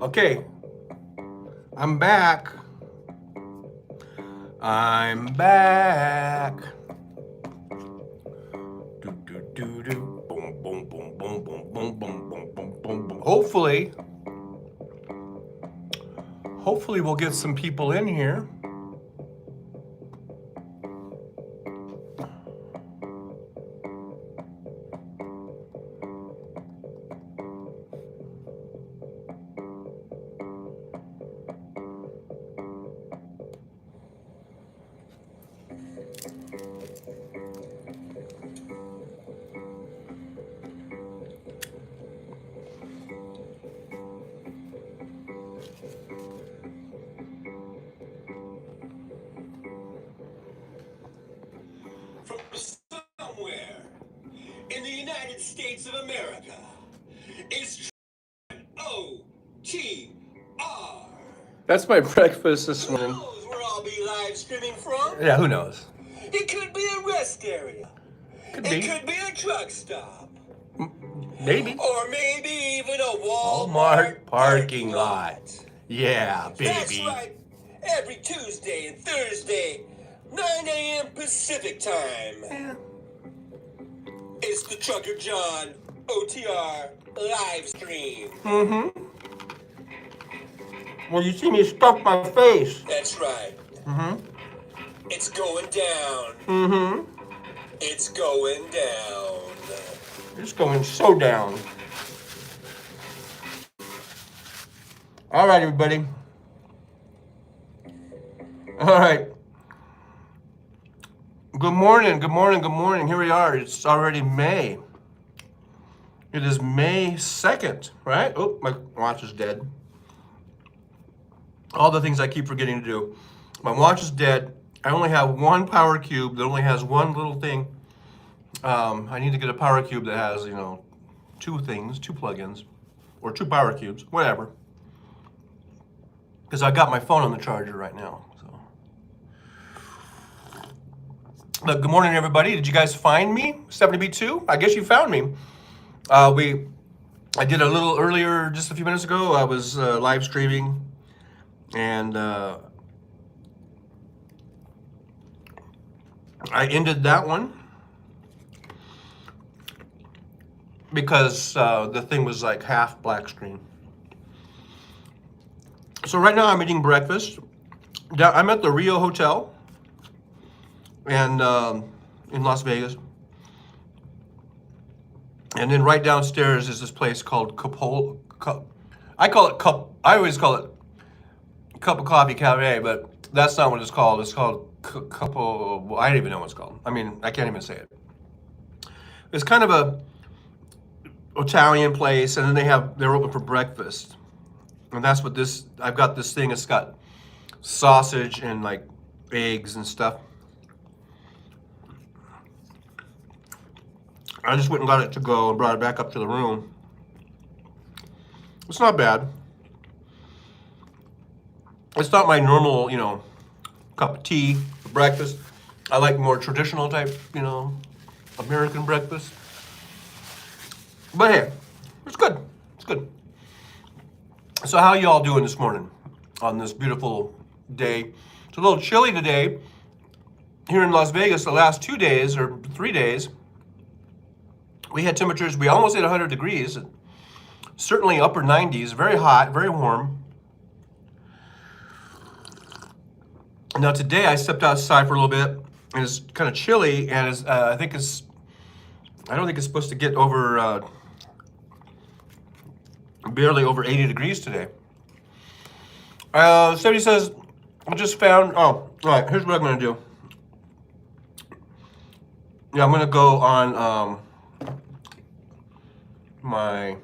Okay, I'm back. I'm back. Do do do do. Boom boom boom boom boom boom boom boom boom boom boom. Hopefully we'll get some people in here. From somewhere in the United States of America is OTR. That's my breakfast this Who morning. knows where I'll be live streaming from? Yeah, who knows? It could be a rest area. Could It be. could be a truck stop. Maybe. Or maybe even a Walmart Walmart parking lot. Yeah, That's baby. right. Every Tuesday and Thursday, 9 a.m. Pacific time. Yeah. It's the Trucker John OTR live stream. Mm-hmm. Well, you see me stuff my face. That's right. Mm-hmm. It's going down. Mm-hmm. It's going down. It's going so down. All right, everybody. All right. Good morning, good morning, good morning. Here we are. It's already May. It is May 2nd, right? Oh, my watch is dead. All the things I keep forgetting to do. My watch is dead. I only have one power cube that only has one little thing. I need to get a power cube that has, two things, two plugins, or two power cubes, whatever. Because I got my phone on the charger right now. So, but good morning, everybody. Did you guys find me? 70B2? I guess you found me. I did a little earlier, just a few minutes ago. I was live streaming, and I ended that one because the thing was like half black screen. So right now I'm eating breakfast. I'm at the Rio Hotel and in Las Vegas. And then right downstairs is this place called I always call it Cup of Coffee Cafe, but that's not what it's called. It's called I don't even know what it's called. I mean, I can't even say it. It's kind of a Italian place, and then they're open for breakfast. And that's what I've got this thing. It's got sausage and like eggs and stuff. I just went and got it to go and brought it back up to the room. It's not bad. It's not my normal, cup of tea for breakfast. I like more traditional type, American breakfast. But hey, it's good. It's good. So how y'all doing this morning on this beautiful day? It's a little chilly today here in Las Vegas. The last 2 days or 3 days, we had temperatures, we almost hit 100 degrees, certainly upper 90s, very hot, very warm. Now today I stepped outside for a little bit, and it's kind of chilly, and I don't think it's supposed to get over, barely over 80 degrees today. Somebody says, I just found, all right, here's what I'm gonna do. Yeah, I'm gonna go on my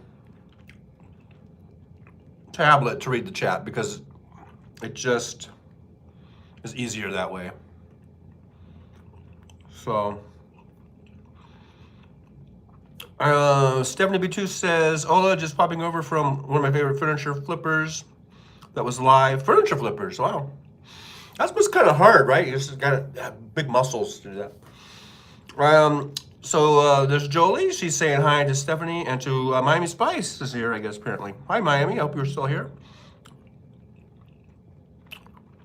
tablet to read the chat because it just is easier that way. So, Stephanie B2 says, Ola, just popping over from one of my favorite furniture flippers that was live. Furniture flippers, wow. That's what's kind of hard, right? You just got to have big muscles to do that. So there's Jolie. She's saying hi to Stephanie and to Miami Spice is here, I guess, apparently. Hi, Miami. I hope you're still here.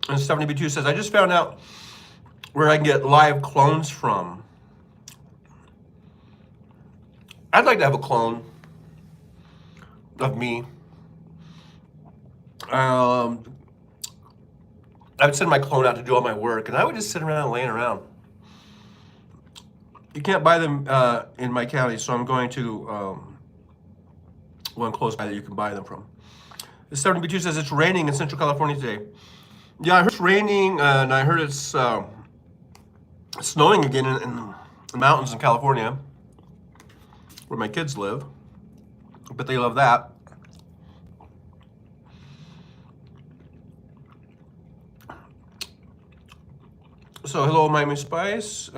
And Stephanie B2 says, I just found out where I can get live clones from. I'd like to have a clone of me. I would send my clone out to do all my work, and I would just sit around laying around. You can't buy them in my county, so I'm going to one close by that you can buy them from. 72 says it's raining in Central California today. Yeah, I heard it's raining, and I heard it's snowing again in the mountains in California, where my kids live. But they love that. So hello, Miami Spice.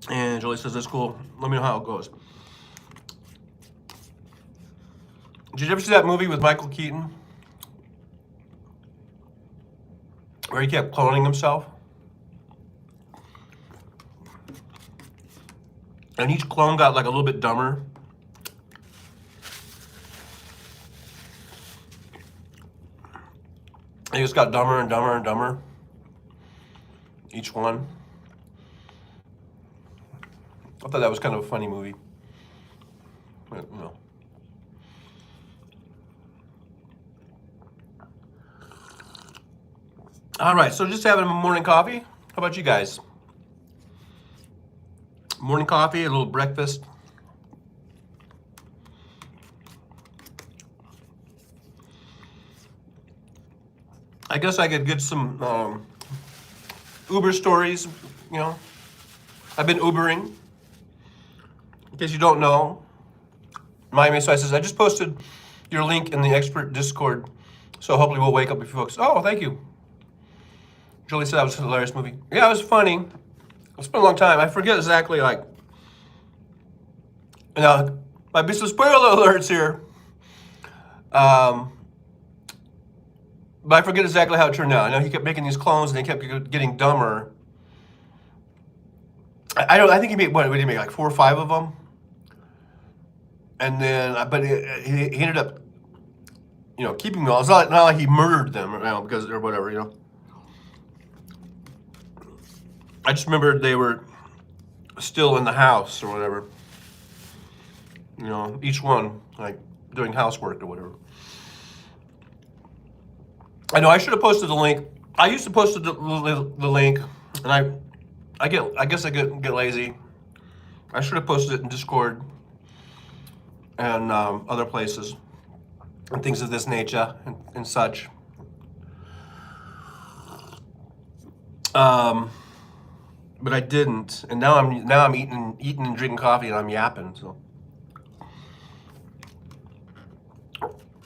And Julie says that's cool. Let me know how it goes. Did you ever see that movie with Michael Keaton, where he kept cloning himself? And each clone got like a little bit dumber. They just got dumber and dumber and dumber. Each one. I thought that was kind of a funny movie. But, you know. All right, so just having a morning coffee. How about you guys? Morning coffee, a little breakfast. I guess I could get some Uber stories, you know. I've been Ubering. In case you don't know, Miami Spice says, I just posted your link in the expert Discord, so hopefully we'll wake up a few folks. Oh, thank you. Julie said that was a hilarious movie. Yeah, it was funny. It's been a long time. I forget exactly, like, now, might be some spoiler alerts here. But I forget exactly how it turned out. I know he kept making these clones and they kept getting dumber. I think he made, what did he make, like 4 or 5 of them? And then, but he ended up, you know, keeping them all. It's not like he murdered them, you know, because, or whatever, you know. I just remembered they were still in the house or whatever. You know, each one, like, doing housework or whatever. I know I should have posted the link. I used to post the link, and I guess I get lazy. I should have posted it in Discord and other places and things of this nature and such. But I didn't, and now I'm eating and drinking coffee, and I'm yapping. So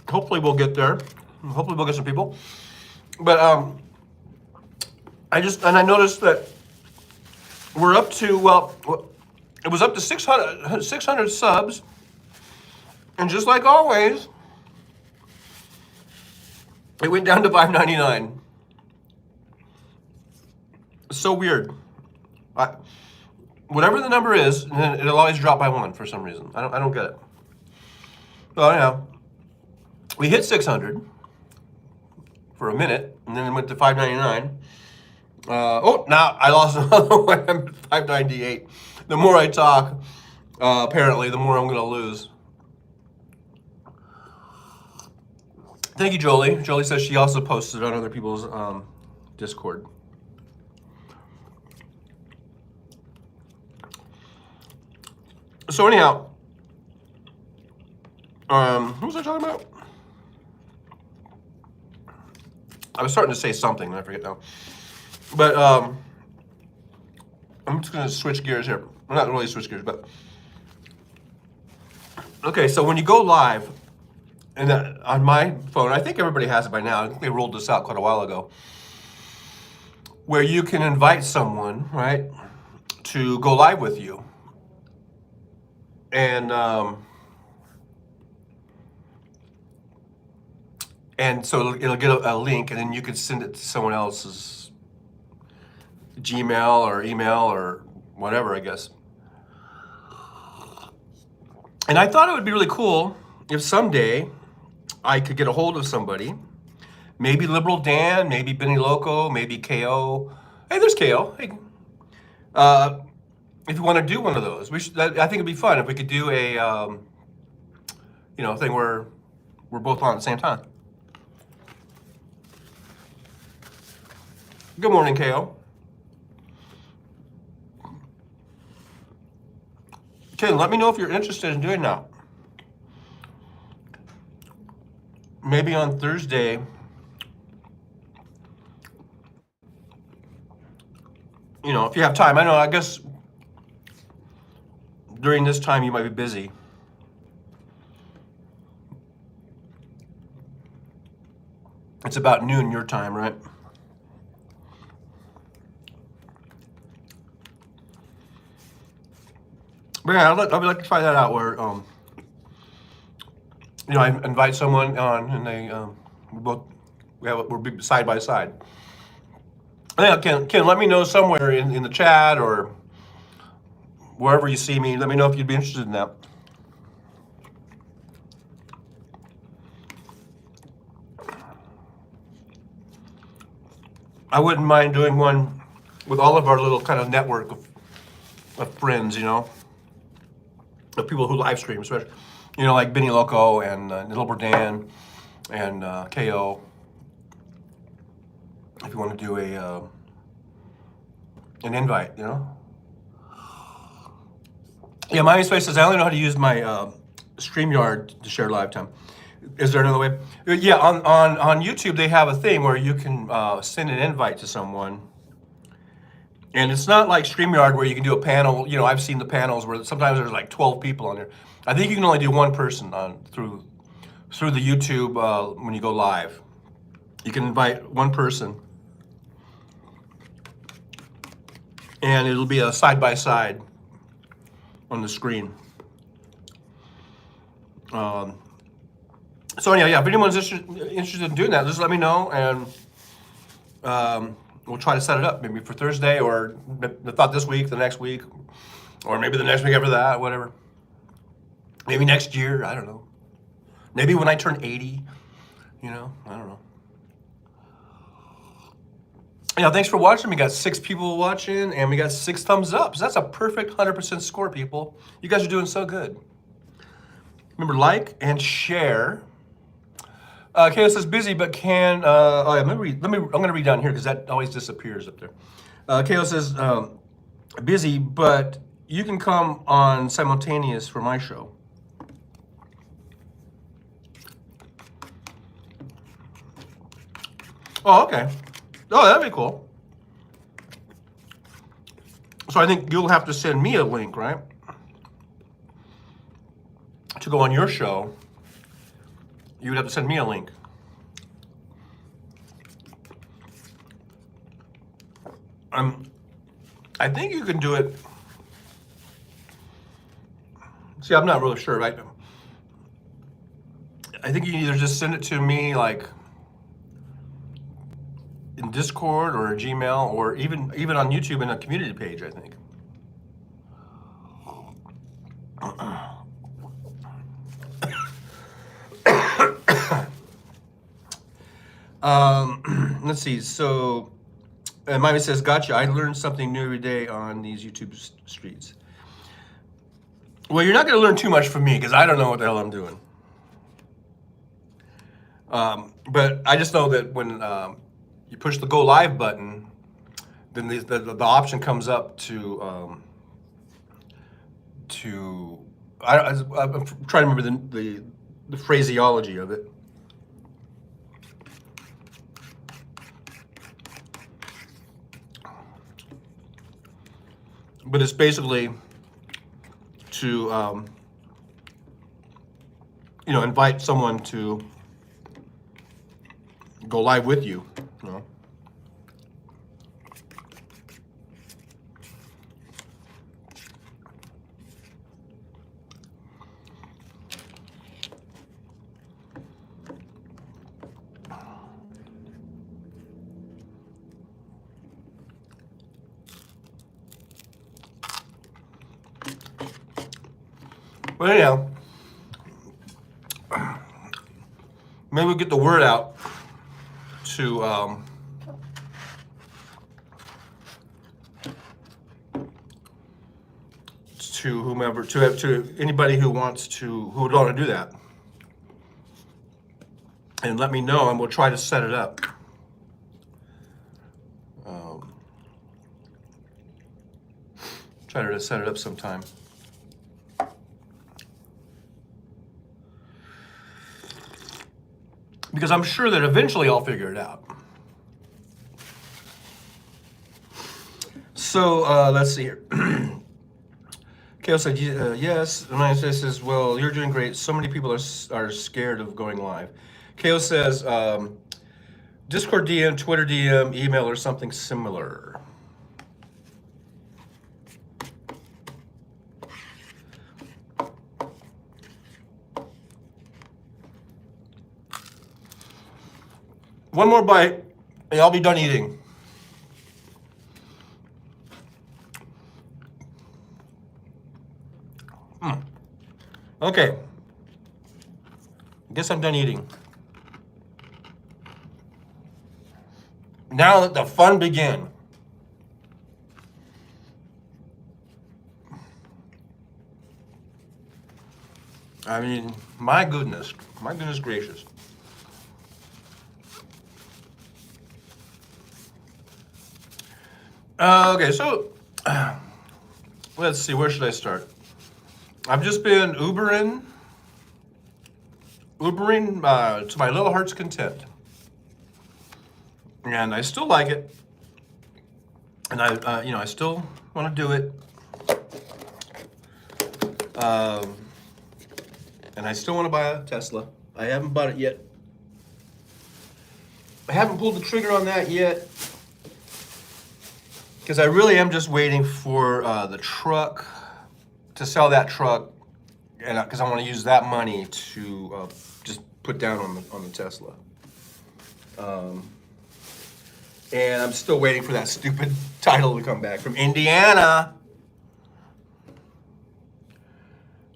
hopefully we'll get there. Hopefully we'll get some people. But I noticed that we're up to, well, it was up to 600 subs, and just like always, it went down to $5.99. It's so weird. Whatever the number is, it'll always drop by 1 for some reason. I don't get it. Well, anyhow, we hit 600 for a minute, and then it went to $5.99. Oh, now I lost another one. I'm at $5.98. The more I talk, apparently, the more I'm going to lose. Thank you, Jolie. Jolie says she also posted on other people's Discord. So anyhow, who was I talking about? I was starting to say something, and I forget now. But I'm just gonna switch gears here. Well, not really switch gears, but okay. So when you go live, and on my phone, I think everybody has it by now. I think they rolled this out quite a while ago, where you can invite someone, right, to go live with you, and so it'll get a link, and then you can send it to someone else's, Gmail or email or whatever, I guess. And I thought it would be really cool if someday I could get a hold of somebody, maybe Liberal Dan, maybe Benny Loco, maybe KO. Hey, there's KO. Hey, if you want to do one of those, I think it'd be fun if we could do a, thing where we're both on at the same time. Good morning, KO. Okay, let me know if you're interested in doing that. Maybe on Thursday, if you have time. I know, I guess during this time you might be busy. It's about noon your time, right? But yeah, I would like to try that out where, I invite someone on and they, we're side by side. Yeah, Ken, let me know somewhere in the chat or wherever you see me. Let me know if you'd be interested in that. I wouldn't mind doing one with all of our little kind of network of friends, of people who live stream, especially, like Benny Loco and Liberal Dan and KO. If you want to do an invite, Yeah, MySpace says I only know how to use my StreamYard to share live time. Is there another way? Yeah, on YouTube they have a thing where you can send an invite to someone. And it's not like StreamYard where you can do a panel. I've seen the panels where sometimes there's like 12 people on there. I think you can only do one person through the YouTube when you go live. You can invite one person. And it'll be a side-by-side on the screen. So yeah, if anyone's interested in doing that, just let me know, and we'll try to set it up maybe for Thursday, or I thought this week, the next week, or maybe the next week after that, whatever. Maybe next year, I don't know. Maybe when I turn 80, I don't know. Thanks for watching. We got 6 people watching, and we got 6 thumbs up. So that's a perfect 100% score, people. You guys are doing so good. Remember, like and share. Kayla says busy, but can. I'm gonna read down here because that always disappears up there. Kayla says busy, but you can come on simultaneous for my show. Oh, okay. Oh, that'd be cool. So I think you'll have to send me a link, right? To go on your show, you would have to send me a link. I think you can do it. See, I'm not really sure, right? I think you can either just send it to me like in Discord or Gmail, or even on YouTube in a community page, I think. Let's see. So, Miami says, "Gotcha. I learned something new every day on these YouTube streets." Well, you're not going to learn too much from me because I don't know what the hell I'm doing. But I just know that when you push the go live button, then the option comes up to I'm trying to remember the phraseology of it. But it's basically to invite someone to go live with you. But anyhow, maybe we'll get the word out to whomever, to anybody who would want to do that, and let me know, and we'll try to set it up. Try to set it up sometime. Because I'm sure that eventually I'll figure it out. So let's see here. Kale said, yes. And I says, well, you're doing great. So many people are scared of going live. Kale says, Discord DM, Twitter DM, email, or something similar. One more bite, and I'll be done eating. Okay. I guess I'm done eating. Now let the fun begin. I mean, my goodness gracious. Okay, so let's see, where should I start? I've just been Ubering to my little heart's content, and I still like it, and I still want to do it, and I still want to buy a Tesla. I haven't bought it yet. I haven't pulled the trigger on that yet, because I really am just waiting for the truck, to sell that truck, and because I want to use that money to just put down on the Tesla. And I'm still waiting for that stupid title to come back from Indiana.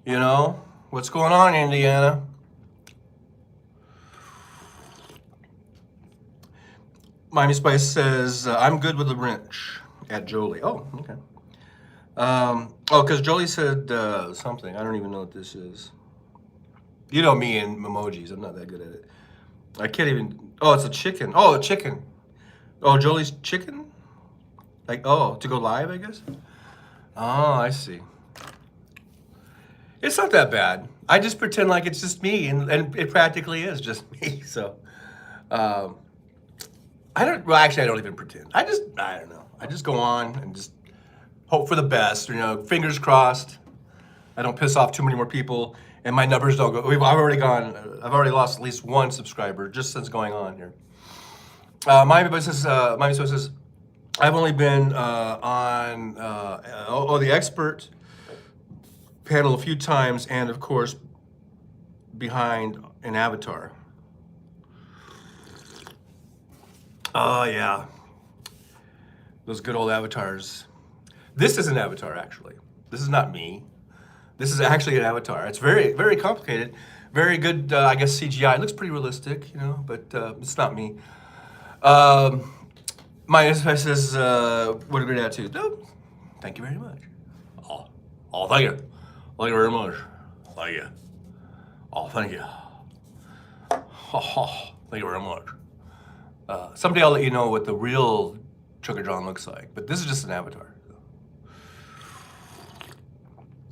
You know, what's going on, Indiana? Miami Spice says, I'm good with the wrench at Jolie. Oh, okay. Because Jolie said something. I don't even know what this is. You know me and emojis. I'm not that good at it. I can't even. Oh, it's a chicken. Oh, a chicken. Oh, Jolie's chicken? Like, oh, to go live, I guess? Oh, I see. It's not that bad. I just pretend like it's just me, and it practically is just me. So, I don't even pretend. I don't know. I just go on and just hope for the best, fingers crossed. I don't piss off too many more people, and my numbers don't go. I've already lost at least one subscriber just since going on here. Miami says, I've only been on the expert panel a few times, and of course, behind an avatar. Oh yeah, those good old avatars. This is an avatar, actually. This is not me. This is actually an avatar. It's very, very complicated. Very good, I guess, CGI. It looks pretty realistic, but it's not me. My SFS says, what a great attitude. Oh, thank you very much. Oh, thank you. Thank you very much. Thank you. Oh, thank you. Oh, thank you very much. Someday I'll let you know what the real Trucker John looks like, but this is just an avatar.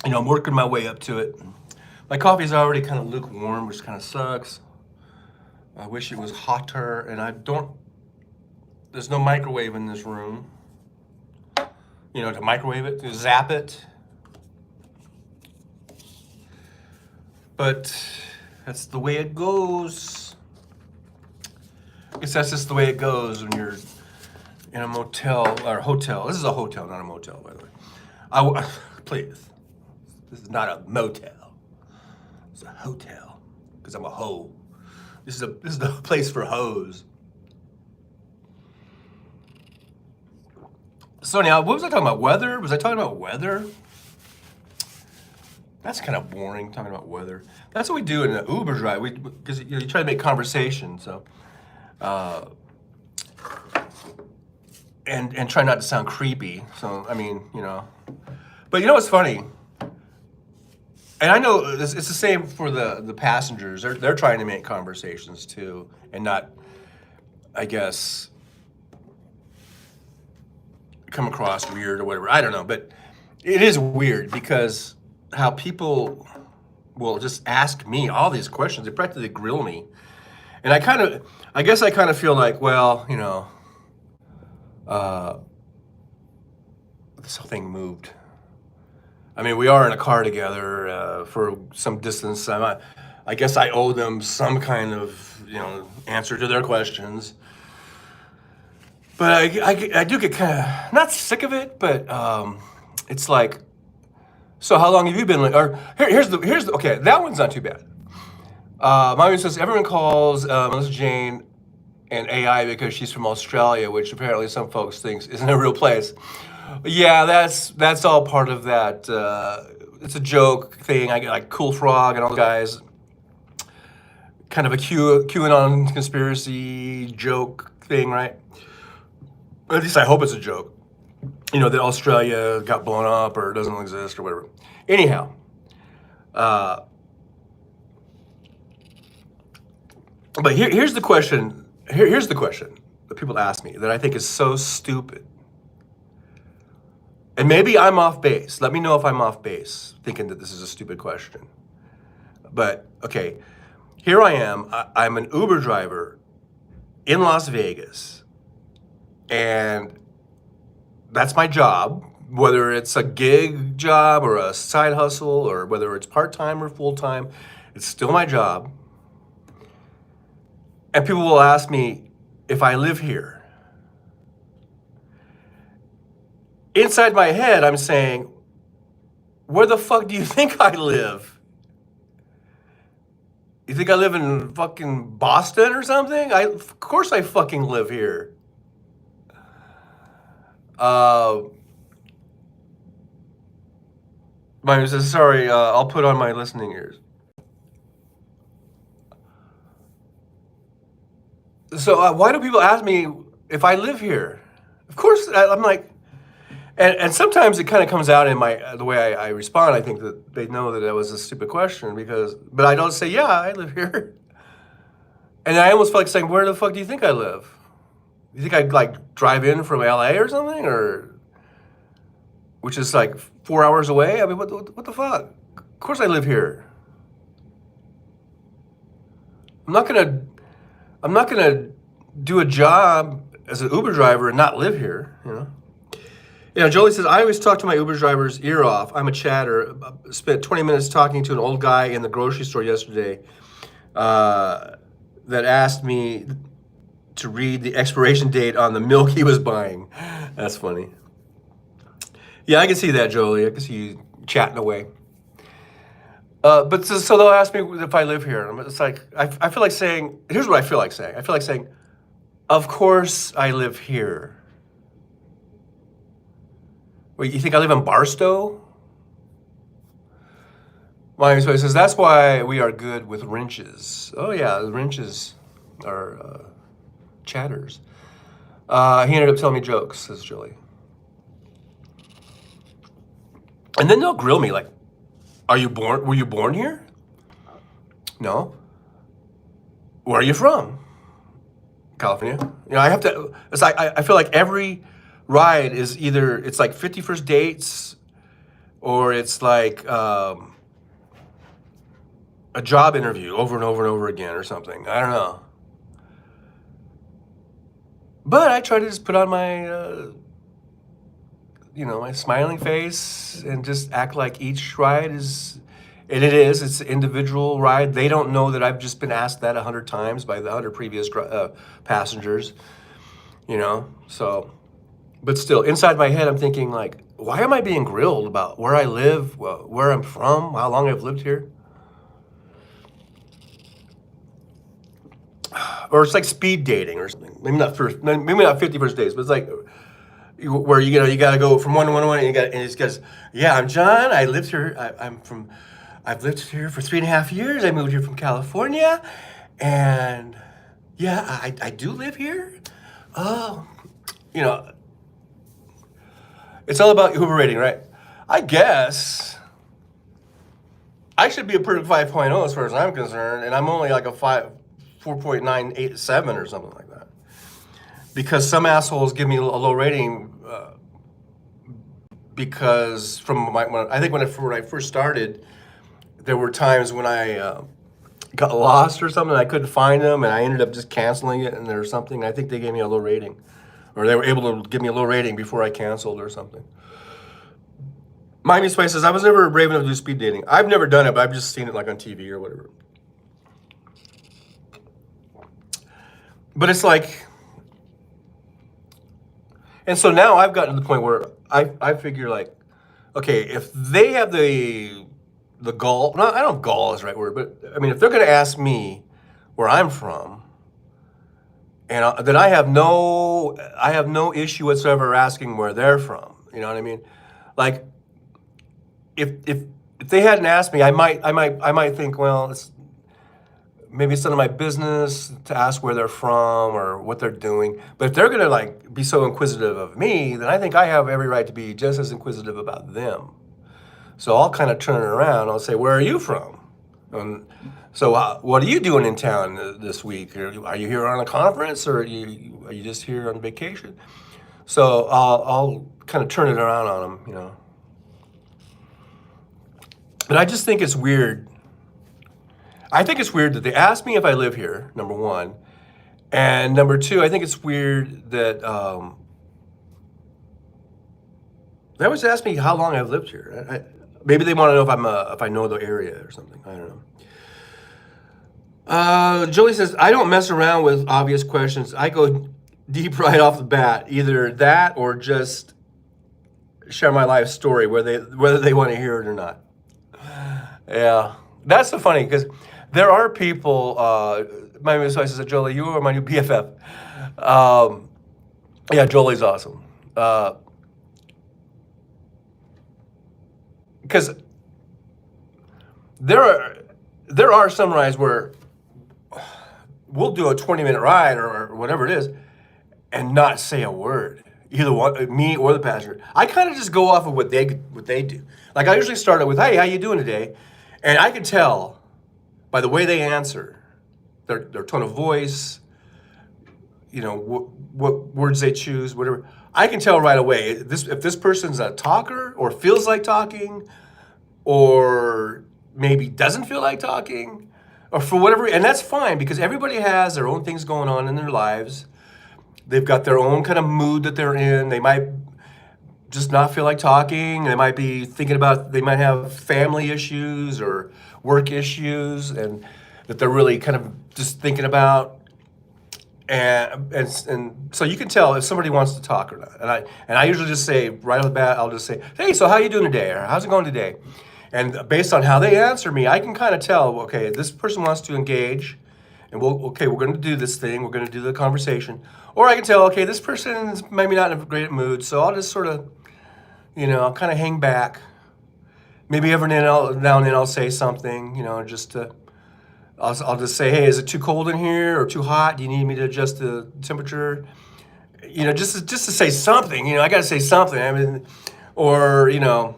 I'm working my way up to it. My coffee's already kind of lukewarm, which kind of sucks. I wish it was hotter, and there's no microwave in this room. To microwave it, to zap it. But that's the way it goes. I guess that's just the way it goes when you're in a motel or hotel. This is a hotel, not a motel, by the way. Please. This is not a motel. It's a hotel. Because I'm a hoe. This is the place for hoes. So anyhow, what was I talking about? Weather? Was I talking about weather? That's kind of boring talking about weather. That's what we do in an Uber drive. Because you try to make conversation, so and try not to sound creepy. So I mean, but you know what's funny? And I know it's the same for the passengers. They're trying to make conversations too, and not, I guess, come across weird or whatever. I don't know, but it is weird because how people will just ask me all these questions. They practically grill me, and I guess I kind of feel like, well, this whole thing moved. I mean, we are in a car together for some distance. I guess I owe them some kind of, answer to their questions. But I do get kind of, not sick of it, but it's like, so how long have you been, or here's the, okay, that one's not too bad. Mommy says, everyone calls Melissa Jane an AI because she's from Australia, which apparently some folks think isn't a real place. Yeah, that's all part of that. It's a joke thing. I get like Cool Frog and all those guys. Kind of a QAnon conspiracy joke thing, right? At least I hope it's a joke. That Australia got blown up or doesn't exist or whatever. Anyhow, but here's the question. Here's the question that people ask me that I think is so stupid. And maybe I'm off base. Let me know if I'm off base, thinking that this is a stupid question. But, okay, here I am. I'm an Uber driver in Las Vegas. And that's my job, whether it's a gig job or a side hustle or whether it's part-time or full-time, it's still my job. And people will ask me if I live here. Inside my head, I'm saying, where the fuck do you think I live? You think I live in fucking Boston or something? Of course I fucking live here. Mine says, sorry, I'll put on my listening ears. So why do people ask me if I live here? Of course, I'm like, and sometimes it kind of comes out in the way I respond. I think that they know that that was a stupid question but I don't say, yeah, I live here. And I almost feel like saying, where the fuck do you think I live? You think I'd like drive in from LA or something, which is like 4 hours away? I mean, what the fuck? Of course I live here. I'm not gonna do a job as an Uber driver and not live here, Jolie says, I always talk to my Uber driver's ear off. I'm a chatter. Spent 20 minutes talking to an old guy in the grocery store yesterday that asked me to read the expiration date on the milk he was buying. That's funny. Yeah, I can see that, Jolie. I can see you chatting away. But so they'll ask me if I live here. It's like, I feel like saying, here's what I feel like saying. I feel like saying, of course I live here. Wait, you think I live in Barstow? My says, that's why we are good with wrenches. Oh yeah, the wrenches are chatters. He ended up telling me jokes, says Jolie. And then they'll grill me like, were you born here? No. Where are you from? California. I have to, it's like, I feel like every ride is either, it's like 51st dates or it's like a job interview over and over and over again or something. I don't know. But I try to just put on my, my smiling face and just act like each ride is, and it's an individual ride. They don't know that I've just been asked that 100 times by the 100 previous passengers, so, but still inside my head, I'm thinking like, why am I being grilled about where I live, where I'm from, how long I've lived here? Or it's like speed dating or something. Maybe not 51st dates, but it's like where you got to go from one to one, and it's because, yeah, I'm John. I lived here. I'm from I've lived here for 3.5 years. I moved here from California, and yeah, I do live here. Oh, you know, it's all about Uber rating, right? I guess I should be a perfect 5.0 as far as I'm concerned, and I'm only like a 4.987 or something like that. Because some assholes give me a low rating because I think when I first started, there were times when I got lost or something, I couldn't find them, and I ended up just canceling it, and there's something, I think they gave me a low rating. Or they were able to give me a low rating before I canceled or something. Miami Spice says, I was never brave enough to do speed dating. I've never done it, but I've just seen it like on TV or whatever. But it's like, and so now I've gotten to the point where I figure like, okay, if they have the gall, no, I don't know if gall is the right word, but I mean, if they're going to ask me where I'm from, and then I have no issue whatsoever asking where they're from. You know what I mean? Like, if they hadn't asked me, I might think, well, maybe it's none of my business to ask where they're from or what they're doing. But if they're gonna like be so inquisitive of me, then I think I have every right to be just as inquisitive about them. So I'll kind of turn it around. I'll say, where are you from? So what are you doing in town this week? Are you here on a conference, or are you just here on vacation? So I'll kind of turn it around on them, you know. But I just think it's weird. I think it's weird that they ask me if I live here, number one. And number two, I think it's weird that they always ask me how long I've lived here. Maybe they want to know if I know the area or something. I don't know. Joey says, I don't mess around with obvious questions. I go deep right off the bat. Either that or just share my life story, whether they want to hear it or not. Yeah, that's so funny because there are people. My name says, Jolie, you are my new BFF. Yeah, Jolie's awesome. Because there are some rides where we'll do a 20-minute ride or whatever it is and not say a word, either one, me or the passenger. I kind of just go off of what they do. Like I usually start it with, hey, how you doing today? And I can tell by the way they answer, their tone of voice, you know, what words they choose, whatever. I can tell right away if this person's a talker or feels like talking or maybe doesn't feel like talking or for whatever, and that's fine because everybody has their own things going on in their lives. They've got their own kind of mood that they're in. They might just not feel like talking. They might be thinking about, they might have family issues or work issues and that they're really kind of just thinking about. And so you can tell if somebody wants to talk or not. And I usually just say right off the bat, I'll just say, hey, so how you doing today? Or how's it going today? And based on how they answer me, I can kind of tell, okay, this person wants to engage, and we're going to do this thing. We're going to do the conversation. Or I can tell, okay, this person is maybe not in a great mood, so I'll just sort of, you know, I'll kind of hang back. Maybe every now and then I'll say something, you know, just to, I'll just say, hey, is it too cold in here or too hot? Do you need me to adjust the temperature? You know, just to say something, you know, I got to say something. I mean, or, you know,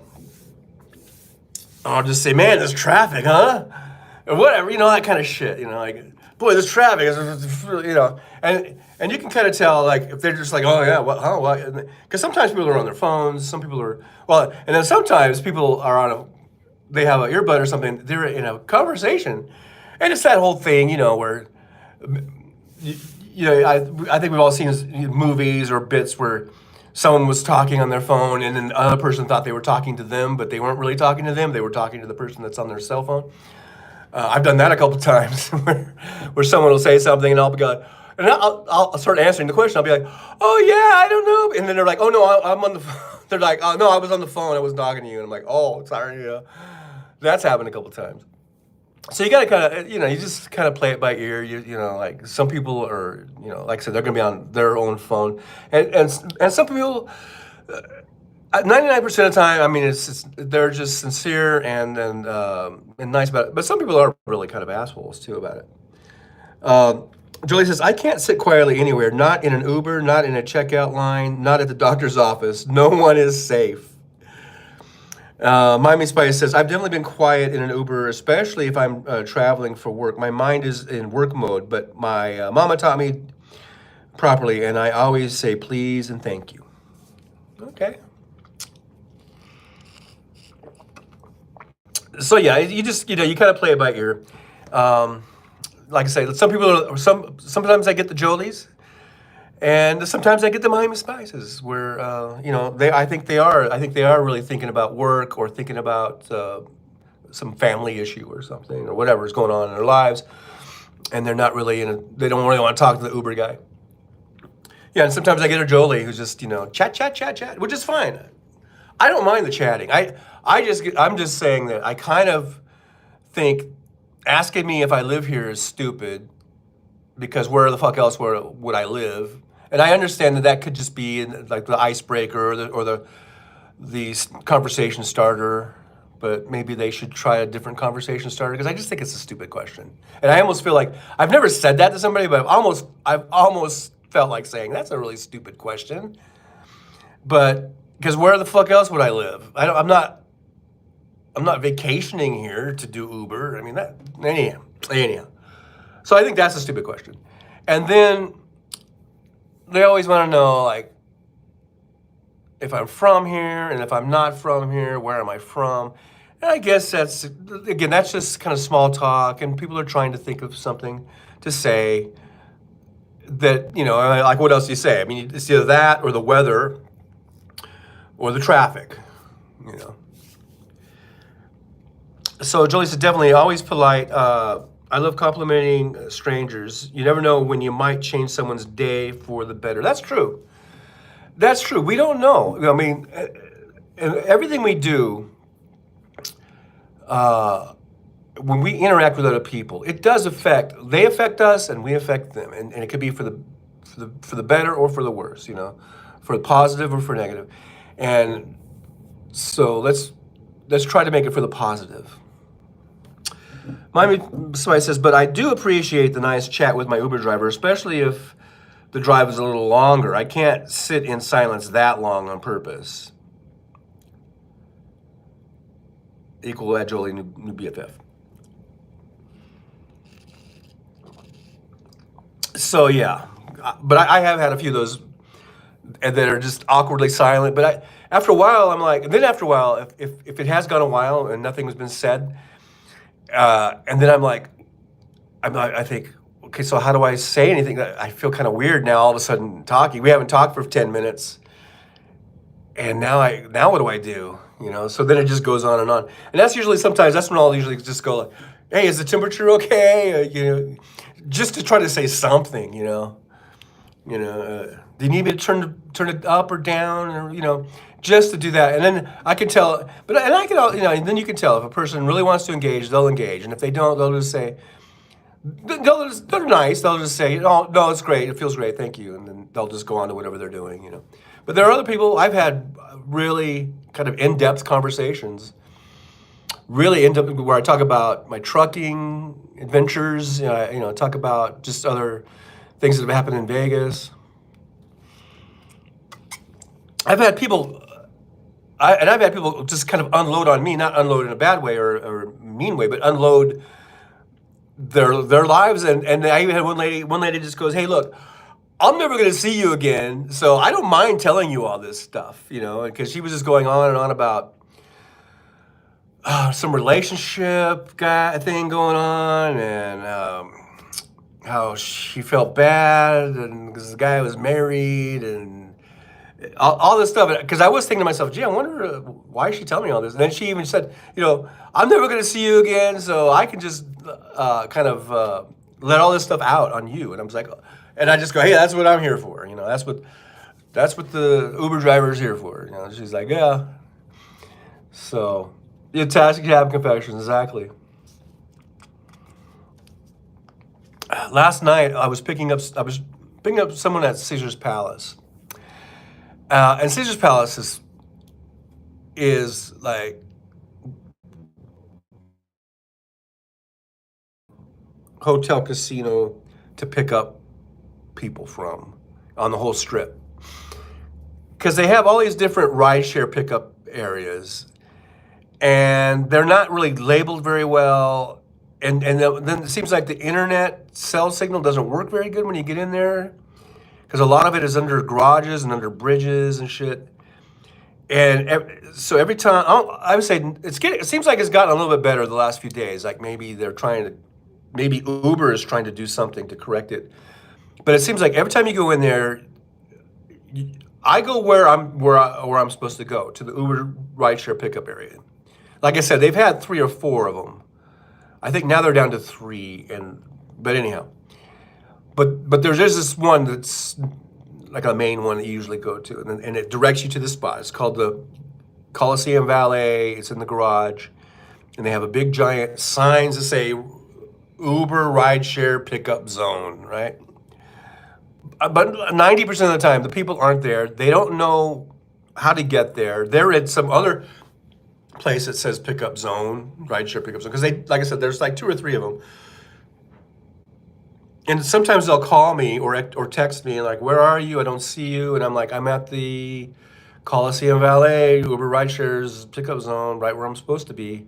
I'll just say, man, there's traffic, huh? Or whatever, you know, that kind of shit, you know, like, boy, there's traffic, you know, and you can kind of tell, like, if they're just like, oh, yeah, what, huh, what? Because sometimes people are on their phones, some people are, well, and then sometimes people are they have an earbud or something, they're in a conversation, and it's that whole thing, you know, where, you know, I think we've all seen movies or bits where someone was talking on their phone and then the other person thought they were talking to them, but they weren't really talking to them. They were talking to the person that's on their cell phone. I've done that a couple times where someone will say something and I'll be going, and I'll start answering the question. I'll be like, oh yeah, I don't know. And then they're like, oh no, I'm on the phone. They're like, oh no, I was on the phone. I was talking to you. And I'm like, oh, sorry. You know, that's happened a couple times. So you got to kind of, you know, you just kind of play it by ear. You know, like some people are, you know, like I said, they're going to be on their own phone. And some people, 99% of the time, I mean, they're just sincere and nice about it. But some people are really kind of assholes too about it. Julie says, I can't sit quietly anywhere, not in an Uber, not in a checkout line, not at the doctor's office. No one is safe. Miami Spice says, I've definitely been quiet in an Uber, especially if I'm traveling for work. My mind is in work mode, but my mama taught me properly, and I always say please and thank you. Okay. So yeah, you just, you kind of play it by ear. Like I say, some people sometimes I get the Jolies, and sometimes I get the Miami Spices, where I think they are really thinking about work or thinking about some family issue or something or whatever is going on in their lives, and they're not really they don't really want to talk to the Uber guy. Yeah, and sometimes I get a Jolie who's just chat, which is fine. I don't mind the chatting. I'm just saying that I kind of think asking me if I live here is stupid, because where the fuck else would I live? And I understand that could just be like the icebreaker or the conversation starter, but maybe they should try a different conversation starter, because I just think it's a stupid question. And I almost feel like I've never said that to somebody, but I've almost felt like saying that's a really stupid question. But because where the fuck else would I live? I'm not vacationing here to do Uber. I mean, anyhow. So I think that's a stupid question. And then they always want to know, like, if I'm from here, and if I'm not from here, where am I from? And I guess that's just kind of small talk, and people are trying to think of something to say that, like, what else do you say? I mean, it's either that or the weather or the traffic, So Jolie said, definitely always polite. I love complimenting strangers. You never know when you might change someone's day for the better. That's true. We don't know. I mean, everything we do, when we interact with other people, they affect us and we affect them. And it could be for the better or for the worse, for the positive or for negative. And so let's try to make it for the positive. Miami Spice says, but I do appreciate the nice chat with my Uber driver, especially if the drive is a little longer. I can't sit in silence that long on purpose. Equal at Jolie, new BFF. So yeah, but I have had a few of those that are just awkwardly silent. But after a while, I'm like, and then after a while, if it has gone a while and nothing has been said, and then I think, okay, so how do I say anything? I feel kind of weird now all of a sudden talking. We haven't talked for 10 minutes. And now what do I do? So then it just goes on. And that's when I'll usually just go like, hey, is the temperature okay? Just to try to say something, do you need me to turn it up or down, or, just to do that. And then I can tell, and then you can tell if a person really wants to engage, they'll engage. And if they don't, they'll just say, they're nice. They'll just say, oh, no, it's great. It feels great. Thank you. And then they'll just go on to whatever they're doing, But there are other people, I've had really kind of in-depth conversations, really in-depth, where I talk about my trucking adventures, talk about just other things that have happened in Vegas. I've had people just kind of unload on me, not unload in a bad way or mean way, but unload their lives. And I even had one lady just goes, hey, look, I'm never going to see you again, so I don't mind telling you all this stuff, because she was just going on and on about some relationship thing going on, and how she felt bad, and because the guy was married, and all this stuff. Because I was thinking to myself, gee, I wonder why is she telling me all this? And then she even said, I'm never going to see you again, so I can just kind of let all this stuff out on you. And I was like, and I just go, hey, that's what I'm here for. That's what the Uber driver is here for. She's like, yeah. So, the task cab confessions, exactly. Last night I was picking up someone at Caesar's Palace, and Caesar's Palace is is like hotel casino to pick up people from on the whole strip. Because they have all these different rideshare pickup areas, and they're not really labeled very well. And then it seems like the internet cell signal doesn't work very good when you get in there, because a lot of it is under garages and under bridges and shit. And so every time, I would say it seems like it's gotten a little bit better the last few days. Like maybe maybe Uber is trying to do something to correct it. But it seems like every time you go in there, I go where I'm supposed to go, to the Uber rideshare pickup area. Like I said, they've had 3 or 4 of them. I think now they're down to 3. But anyhow, but there's this one that's like a main one that you usually go to, and it directs you to the spot. It's called the Coliseum Valet. It's in the garage, and they have a big giant signs that say Uber rideshare pickup zone, right? But 90% of the time, the people aren't there. They don't know how to get there. They're at some other place that says pickup zone, rideshare pickup zone, because like I said, there's like 2 or 3 of them. And sometimes they'll call me or text me like, "Where are you? I don't see you." And I'm like, "I'm at the Coliseum Valet Uber rideshares pickup zone, right where I'm supposed to be."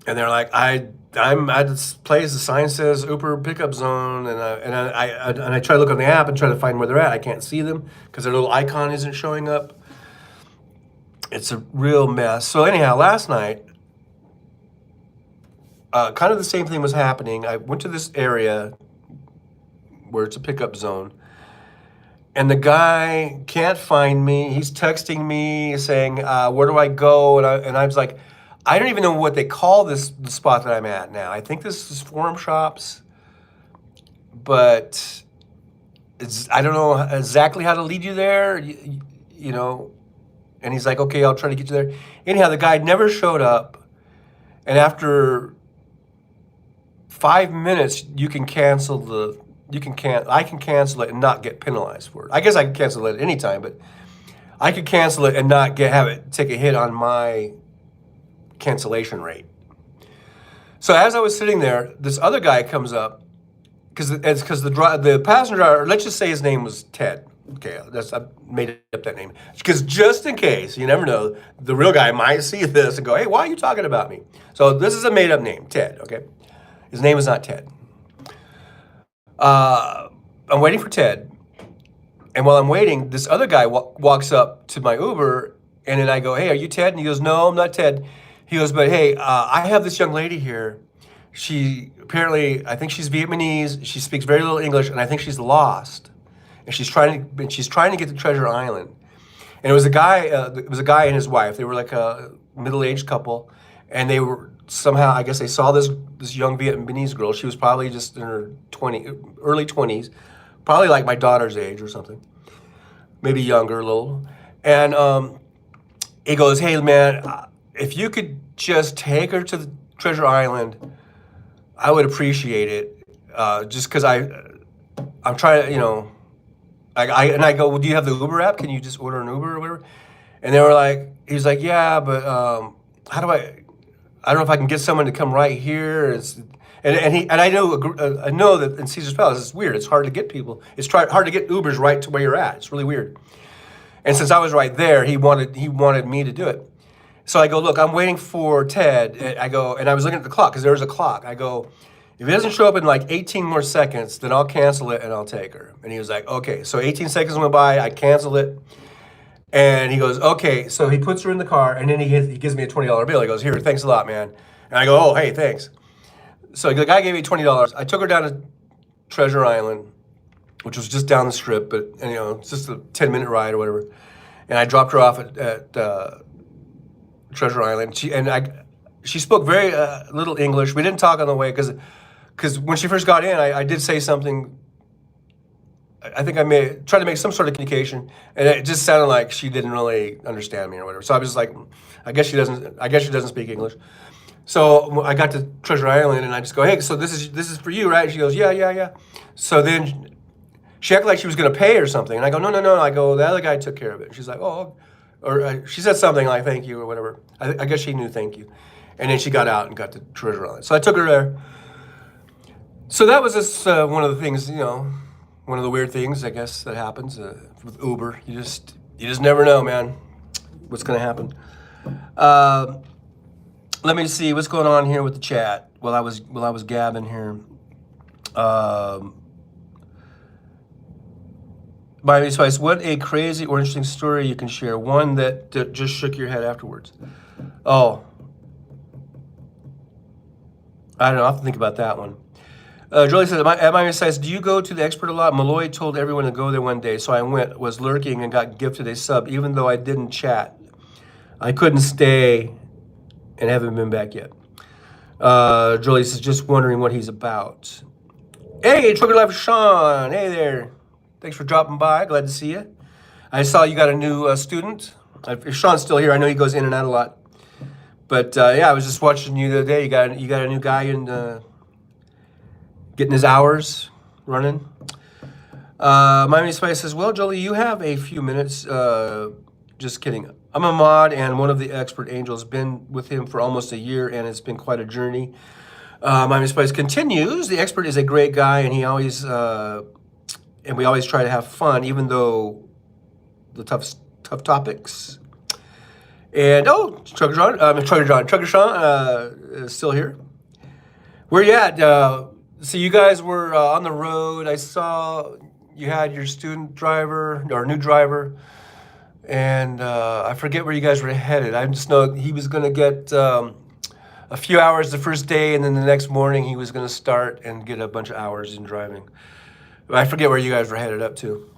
And they're like, "I'm at this place. The sign says Uber pickup zone," and I try to look on the app and try to find where they're at. I can't see them because their little icon isn't showing up. It's a real mess. So anyhow, last night, kind of the same thing was happening. I went to this area where it's a pickup zone, and the guy can't find me. He's texting me saying, "Where do I go?" And I was like, I don't even know what they call the spot that I'm at now. I think this is Forum Shops, but I don't know exactly how to lead you there, you know. And he's like, "Okay, I'll try to get you there." Anyhow, the guy never showed up, and after 5 minutes, I can cancel it and not get penalized for it. I guess I can cancel it at any time, but I could cancel it and not have it take a hit on my cancellation rate. So as I was sitting there, this other guy comes up, because the passenger, let's just say his name was Ted. Okay, I made up that name because just in case, you never know, the real guy might see this and go, "Hey, why are you talking about me?" So this is a made up name, Ted. Okay, his name is not Ted. I'm waiting for Ted, and while I'm waiting, this other guy walks up to my Uber, and then I go, "Hey, are you Ted?" And he goes, "No, I'm not Ted." He goes, "But hey, I have this young lady here. She apparently, I think she's Vietnamese. She speaks very little English, and I think she's lost. And she's trying to get to Treasure Island." And it was a guy. It was a guy and his wife. They were like a middle-aged couple, and they were somehow, I guess, they saw this young Vietnamese girl. She was probably just in her early 20s, probably like my daughter's age or something, maybe younger a little. And he goes, "Hey, man, if you could just take her to the Treasure Island, I would appreciate it. Just because I'm trying to, you know." I go, "Well, do you have the Uber app? Can you just order an Uber or whatever?" And they were like, he's like, "Yeah, but how do I don't know if I can get someone to come right here." And I know that in Caesar's Palace it's weird. It's hard to get people. It's hard to get Ubers right to where you're at. It's really weird. And since I was right there, he wanted me to do it. So I go, "Look, I'm waiting for Ted." And I was looking at the clock because there was a clock. I go, "If he doesn't show up in like 18 more seconds, then I'll cancel it and I'll take her." And he was like, "Okay." So 18 seconds went by, I canceled it. And he goes, "Okay." So he puts her in the car, and then he gives me a $20 bill. He goes, "Here, thanks a lot, man." And I go, "Oh, hey, thanks." So the guy gave me $20. I took her down to Treasure Island, which was just down the strip, but it's just a 10-minute ride or whatever. And I dropped her off at Treasure Island. She spoke very little English. We didn't talk on the way because when she first got in, I did say something. I think I tried to make some sort of communication, and it just sounded like she didn't really understand me or whatever. So I was just like, I guess she doesn't speak English. So I got to Treasure Island, and I just go, "Hey, so this is for you, right?" She goes, yeah. So then she acted like she was going to pay or something, and I go, No. I go, "The other guy took care of it." And she's like, "Oh, or she said something like "thank you" or whatever. I guess she knew "thank you," and then she got out and got the Treasure Island. So I took her there. So that was just one of the things, one of the weird things I guess that happens with Uber. You just never know, man, what's gonna happen. Let me see what's going on here with the chat while I was gabbing here. Miami Spice, what a crazy or interesting story you can share. One that just shook your head afterwards. Oh, I don't know. I'll have to think about that one. Jolie says, at Miami Spice, do you go to the expert a lot? Malloy told everyone to go there one day, so I went, was lurking, and got gifted a sub, even though I didn't chat. I couldn't stay and haven't been back yet. Jolie says, just wondering what he's about. Hey, Trucker Life Sean. Hey there. Thanks for dropping by. Glad to see you. I saw you got a new student. If Sean's still here, I know he goes in and out a lot. But yeah, I was just watching you the other day. You got a new guy in getting his hours running. Miami Spice says, well, Jolie, you have a few minutes. Just kidding. I'm a mod and one of the expert angels. Been with him for almost a year, and it's been quite a journey. Miami Spice continues. The expert is a great guy, and he always and we always try to have fun, even though the tough topics. And Trucker Sean is still here. Where you at? So you guys were on the road. I saw you had your student driver or new driver, and I forget where you guys were headed. I just know he was going to get a few hours the first day, and then the next morning he was going to start and get a bunch of hours in driving. I forget where you guys were headed up to.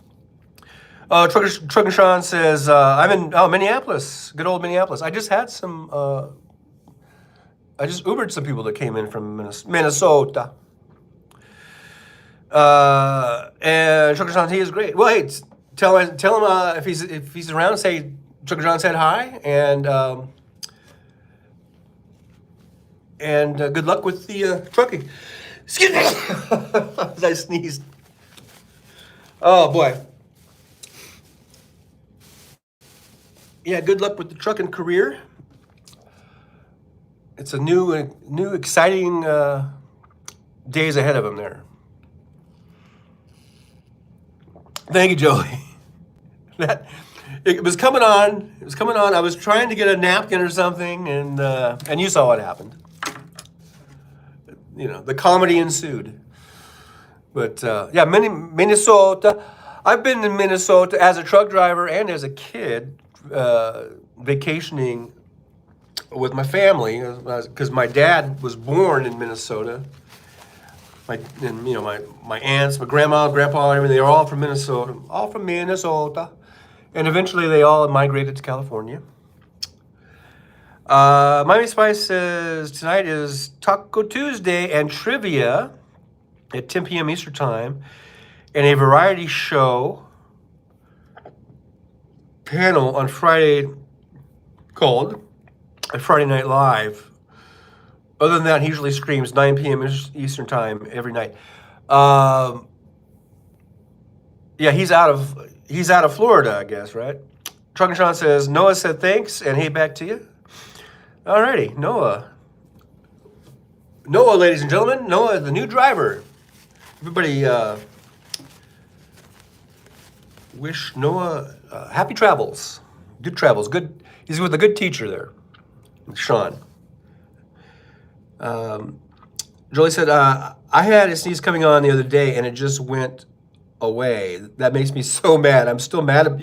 Trucker Sean says, I'm in Minneapolis, good old Minneapolis. I just had some, I just Ubered some people that came in from Minnesota. And Trucker Sean, he is great. Well, hey, tell him if he's around, say Trucker John said hi, and good luck with the trucking. Excuse me, as I sneezed. Oh boy. Yeah, good luck with the trucking career. It's a new exciting days ahead of him there. Thank you, Joey. It was coming on. It was coming on. I was trying to get a napkin or something, and you saw what happened. The comedy ensued. But yeah, Minnesota. I've been in Minnesota as a truck driver and as a kid, vacationing with my family because my dad was born in Minnesota. My aunts, my grandma, grandpa, and everything, they were all from Minnesota. And eventually they all migrated to California. Miami Spice says tonight is Taco Tuesday and trivia at 10 p.m. Eastern Time, and a variety show panel on Friday called Friday Night Live. Other than that, he usually streams 9 p.m. Eastern Time every night. Yeah, he's out of Florida, I guess, right? Trucker Sean says Noah said thanks and hey back to you. Alrighty, Noah, ladies and gentlemen, Noah, the new driver. Everybody, wish Noah happy travels, good travels. Good, he's with a good teacher there, Sean. Jolie said, I had a sneeze coming on the other day and it just went away. That makes me so mad. I'm still mad.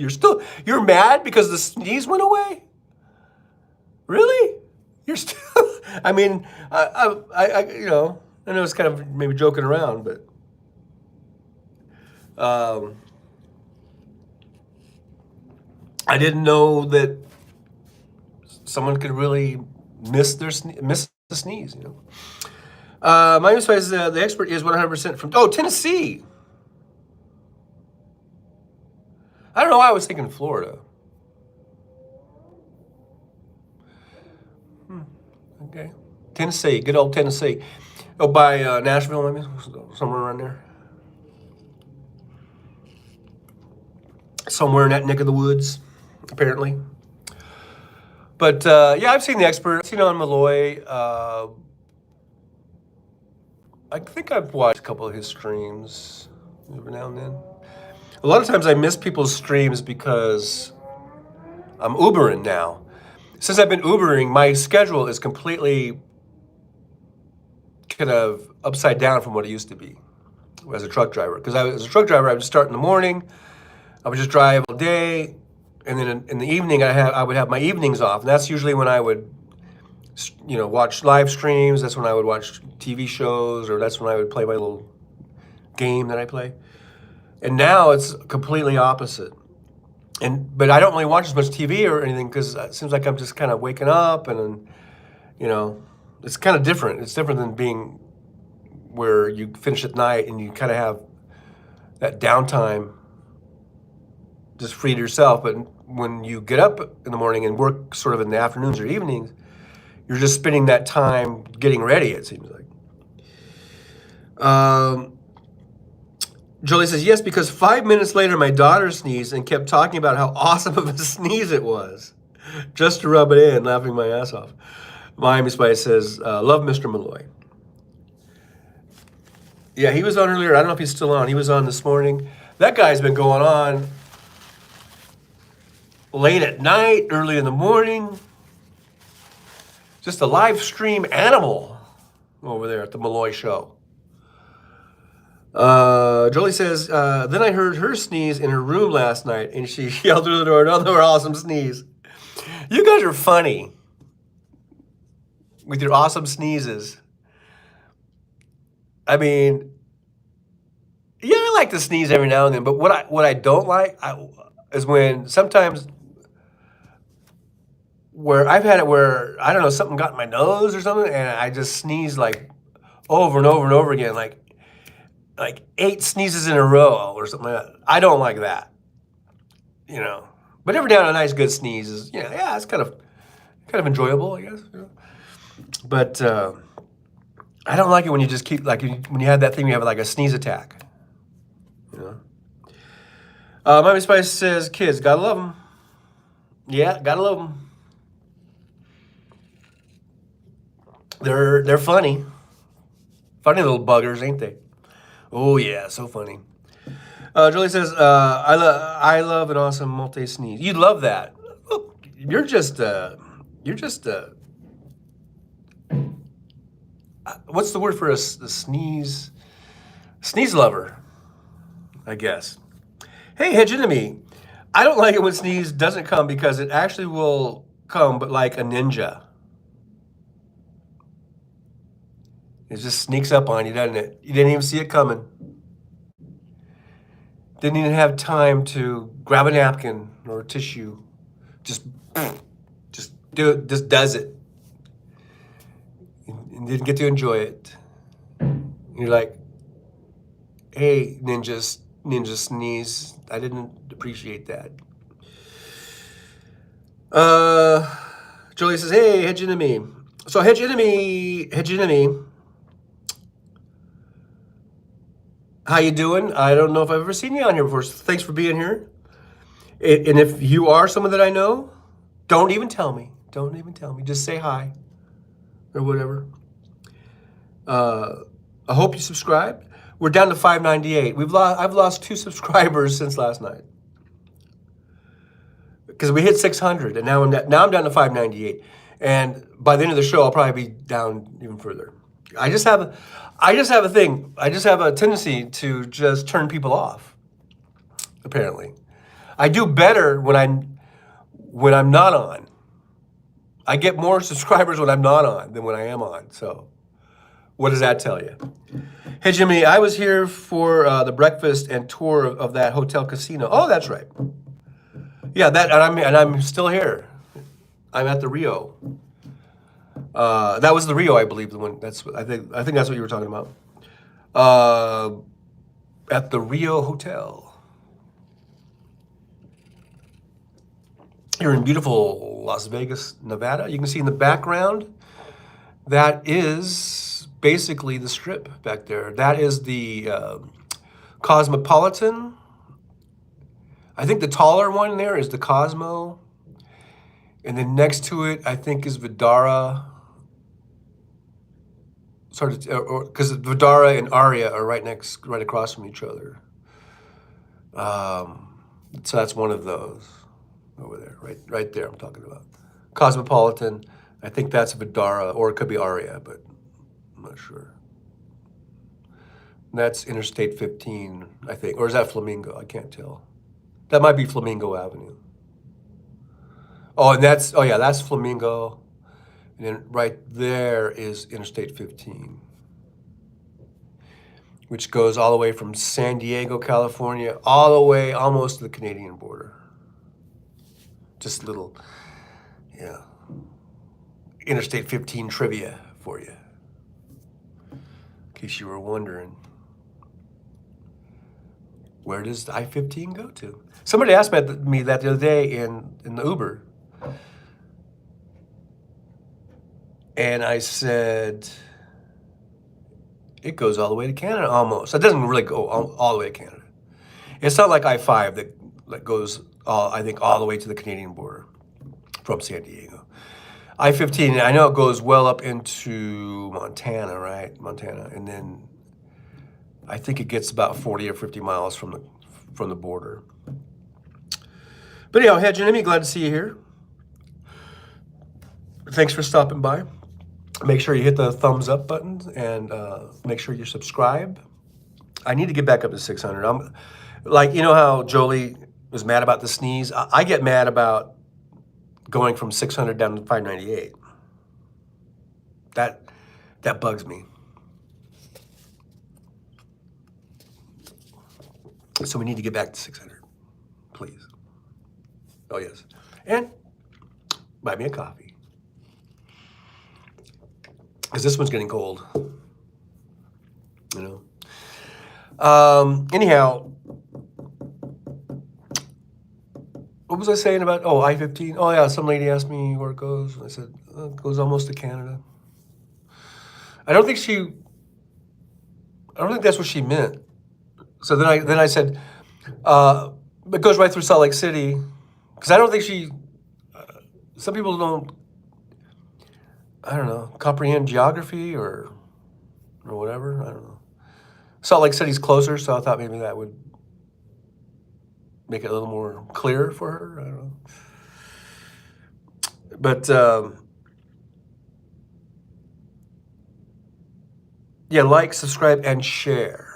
You're mad because the sneeze went away? Really? You're still, I mean, I know it's kind of maybe joking around, but I didn't know that someone could really miss the sneeze, My name is the expert is 100% from Tennessee. I don't know why I was thinking Florida. Okay, Tennessee, good old Tennessee. By Nashville, maybe somewhere around there. Somewhere in that neck of the woods, apparently. But yeah, I've seen The Expert. I've seen on Malloy. I think I've watched a couple of his streams every now and then. A lot of times I miss people's streams because I'm Ubering now. Since I've been Ubering, my schedule is completely kind of upside down from what it used to be as a truck driver. Because as a truck driver, I would start in the morning, I would just drive all day, and then in the evening I would have my evenings off. And that's usually when I would, watch live streams. That's when I would watch TV shows, or that's when I would play my little game that I play. And now it's completely opposite. But I don't really watch as much TV or anything because it seems like I'm just kind of waking up and it's kind of different. It's different than being where you finish at night and you kind of have that downtime just free to yourself. But when you get up in the morning and work sort of in the afternoons or evenings, you're just spending that time getting ready, it seems like. Jolie says, yes, because 5 minutes later, my daughter sneezed and kept talking about how awesome of a sneeze it was. Just to rub it in, laughing my ass off. Miami Spice says, love Mr. Malloy. Yeah, he was on earlier. I don't know if he's still on. He was on this morning. That guy's been going on late at night, early in the morning. Just a live stream animal over there at the Malloy Show. Jolie says, then I heard her sneeze in her room last night, and she yelled through the door, another awesome sneeze. You guys are funny with your awesome sneezes. I mean, yeah, I like to sneeze every now and then, but what I don't like is when sometimes where I've had it where, I don't know, something got in my nose or something, and I just sneeze like over and over and over again, like 8 sneezes in a row or something like that. I don't like that, But every now and then a nice good sneeze is, yeah, it's kind of enjoyable, I guess. But I don't like it when you just keep, like, when you have that thing, you have like a sneeze attack, Miami Spice says, kids, gotta love them. Yeah, gotta love them. They're funny. Funny little buggers, ain't they? Oh yeah, so funny. Julie says, I love an awesome multi-sneeze. You'd love that. Look, you're just what's the word for a sneeze? Sneeze lover, I guess. Hey, Hegemony. I don't like it when sneeze doesn't come because it actually will come, but like a ninja. It just sneaks up on you, doesn't it? You didn't even see it coming. Didn't even have time to grab a napkin or a tissue. Just do it. Just does it. And didn't get to enjoy it. And you're like, hey, ninja sneeze. I didn't appreciate that. Julie says, hey, Hegemony. So Hegemony. How you doing? I don't know if I've ever seen you on here before. So thanks for being here. And if you are someone that I know, don't even tell me. Don't even tell me. Just say hi or whatever. I hope you subscribed. We're down to 598. I've lost 2 subscribers since last night because we hit 600, and now I'm down to 598. And by the end of the show, I'll probably be down even further. I just have a thing. I just have a tendency to just turn people off. Apparently, I do better when I'm not on. I get more subscribers when I'm not on than when I am on. So, what does that tell you? Hey Jimmy, I was here for the breakfast and tour of that hotel casino. Oh, that's right. Yeah, and I'm still here. I'm at the Rio. That was the Rio, I believe. The one I think that's what you were talking about. At the Rio Hotel. Here in beautiful Las Vegas, Nevada. You can see in the background, that is basically the Strip back there. That is the Cosmopolitan. I think the taller one there is the Cosmo. And then next to it, I think is Vidara. Sort of, because Vidara and Aria are right across from each other. So that's one of those over there, right there. I'm talking about Cosmopolitan. I think that's Vidara, or it could be Aria, but I'm not sure. And that's Interstate 15, I think, or is that Flamingo? I can't tell. That might be Flamingo Avenue. Oh, and that's Flamingo. And then right there is Interstate 15, which goes all the way from San Diego, California, all the way almost to the Canadian border. Just little, yeah, Interstate 15 trivia for you, in case you were wondering. Where does I-15 go to? Somebody asked me that the other day in the Uber. And I said, it goes all the way to Canada almost. It doesn't really go all the way to Canada. It's not like I-5 that goes, I think, all the way to the Canadian border from San Diego. I-15, I know it goes well up into Montana, right? Montana. And then I think it gets about 40 or 50 miles from the border. But anyhow, hey, Jimmy, glad to see you here. Thanks for stopping by. Make sure you hit the thumbs up button and make sure you subscribe. I need to get back up to 600. I'm like, you know how Jolie was mad about the sneeze? I get mad about going from 600 down to 598. That bugs me. So we need to get back to 600, please. Oh, yes. And buy me a coffee. Because this one's getting cold, you know. Anyhow, what was I saying about, I-15? Oh, yeah, some lady asked me where it goes. I said, it goes almost to Canada. I don't think that's what she meant. So then I said, it goes right through Salt Lake City. Because I don't think some people don't, I don't know, comprehend geography or whatever. I don't know. Salt Lake City's closer, so I thought maybe that would make it a little more clear for her. I don't know. But yeah, like, subscribe, and share.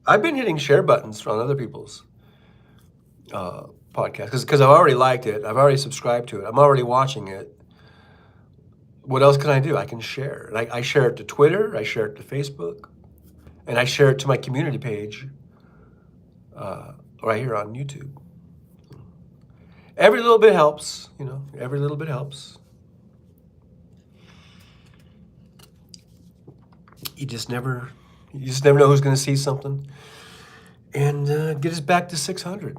I've been hitting share buttons on other people's podcasts because I've already liked it. I've already subscribed to it. I'm already watching it. What else can I do? I can share. I share it to Twitter, I share it to Facebook, and I share it to my community page right here on YouTube. Every little bit helps, you know, every little bit helps. You just never know who's going to see something and get us back to 600.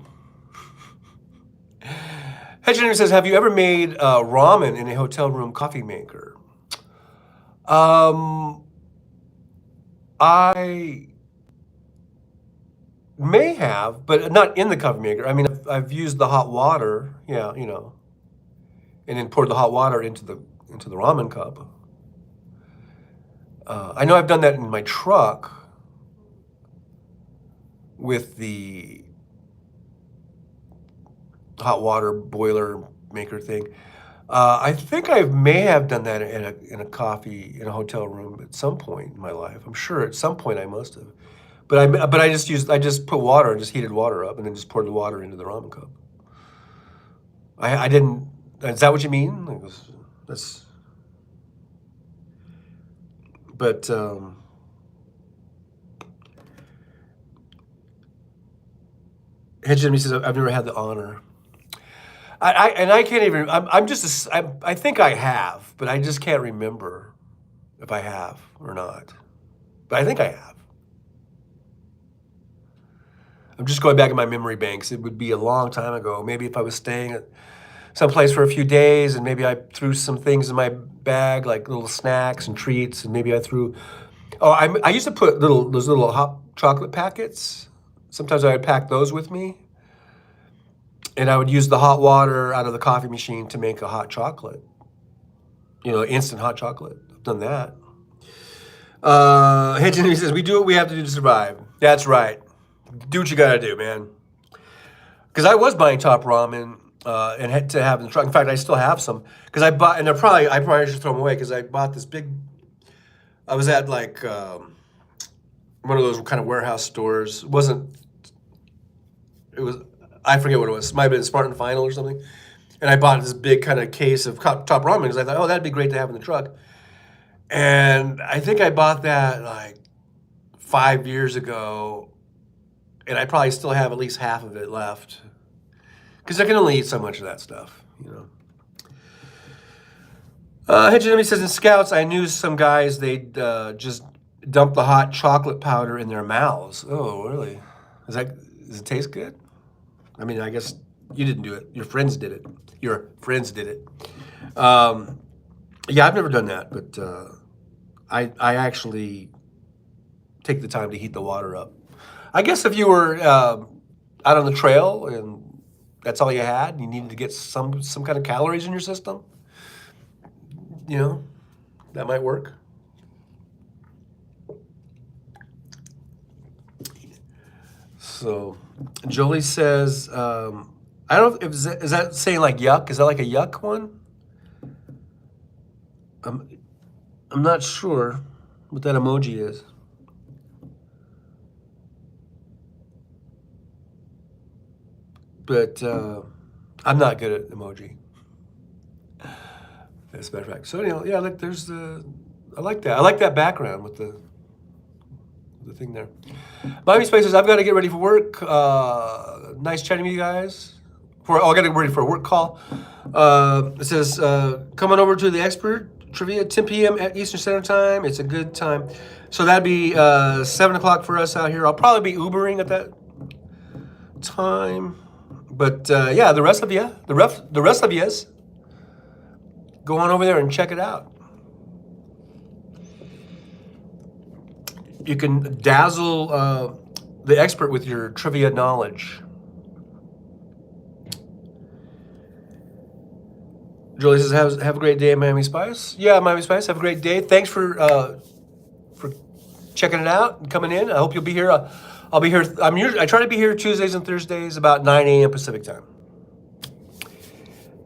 Hedgehound says, have you ever made ramen in a hotel room coffee maker? I may have, but not in the coffee maker. I mean, I've used the hot water, yeah, you know, and then poured the hot water into the ramen cup. I know I've done that in my truck with the hot water boiler maker thing. I think I may have done that in a hotel room at some point in my life. I'm sure at some point I must have. But I just put water and just heated water up and then just poured the water into the ramen cup. I didn't. Is that what you mean? That's. But Hedge Jimmy says, I've never had the honor. I can't even, I think I have, but I just can't remember if I have or not. But I think I have. I'm just going back in my memory banks. It would be a long time ago. Maybe if I was staying at someplace for a few days and maybe I threw some things in my bag, like little snacks and treats, and maybe I threw, I used to put those little hot chocolate packets. Sometimes I would pack those with me. And I would use the hot water out of the coffee machine to make a hot chocolate. Instant hot chocolate. I've done that. Hey, Jimmy says, we do what we have to do to survive. That's right. Do what you gotta do, man. Because I was buying Top Ramen and had to have in the truck. In fact, I still have some. Because I bought, and I probably should throw them away because I bought this big, I was at like one of those kind of warehouse stores. It was, I forget what it was. It might have been Spartan Final or something. And I bought this big kind of case of Top Ramen because I thought, oh, that'd be great to have in the truck. And I think I bought that like 5 years ago, and I probably still have at least half of it left because I can only eat so much of that stuff, Hey, Jimmy says, in Scouts, I knew some guys, they'd just dump the hot chocolate powder in their mouths. Oh, really? Does it taste good? I mean, I guess you didn't do it. Your friends did it. Yeah, I've never done that, but I actually take the time to heat the water up. I guess if you were out on the trail and that's all you had, and you needed to get some kind of calories in your system, that might work. So, Jolie says, I don't know, is that saying like yuck? Is that like a yuck one? I'm not sure what that emoji is. But I'm not good at emoji. As a matter of fact. So anyhow, yeah, look, I like that. I like that background with the thing there. Miami Spaces, I've got to get ready for work. Nice chatting with you guys. I got to get ready for a work call. It says, coming over to the Expert Trivia, 10 p.m. at Eastern Standard Time. It's a good time. So that'd be 7 o'clock for us out here. I'll probably be Ubering at that time. But yeah, the rest of yous, go on over there and check it out. You can dazzle the expert with your trivia knowledge. Julie says, have a great day, Miami Spice. Yeah, Miami Spice, have a great day. Thanks for checking it out and coming in. I hope you'll be here. I'll be here. I try to be here Tuesdays and Thursdays about 9 a.m. Pacific time.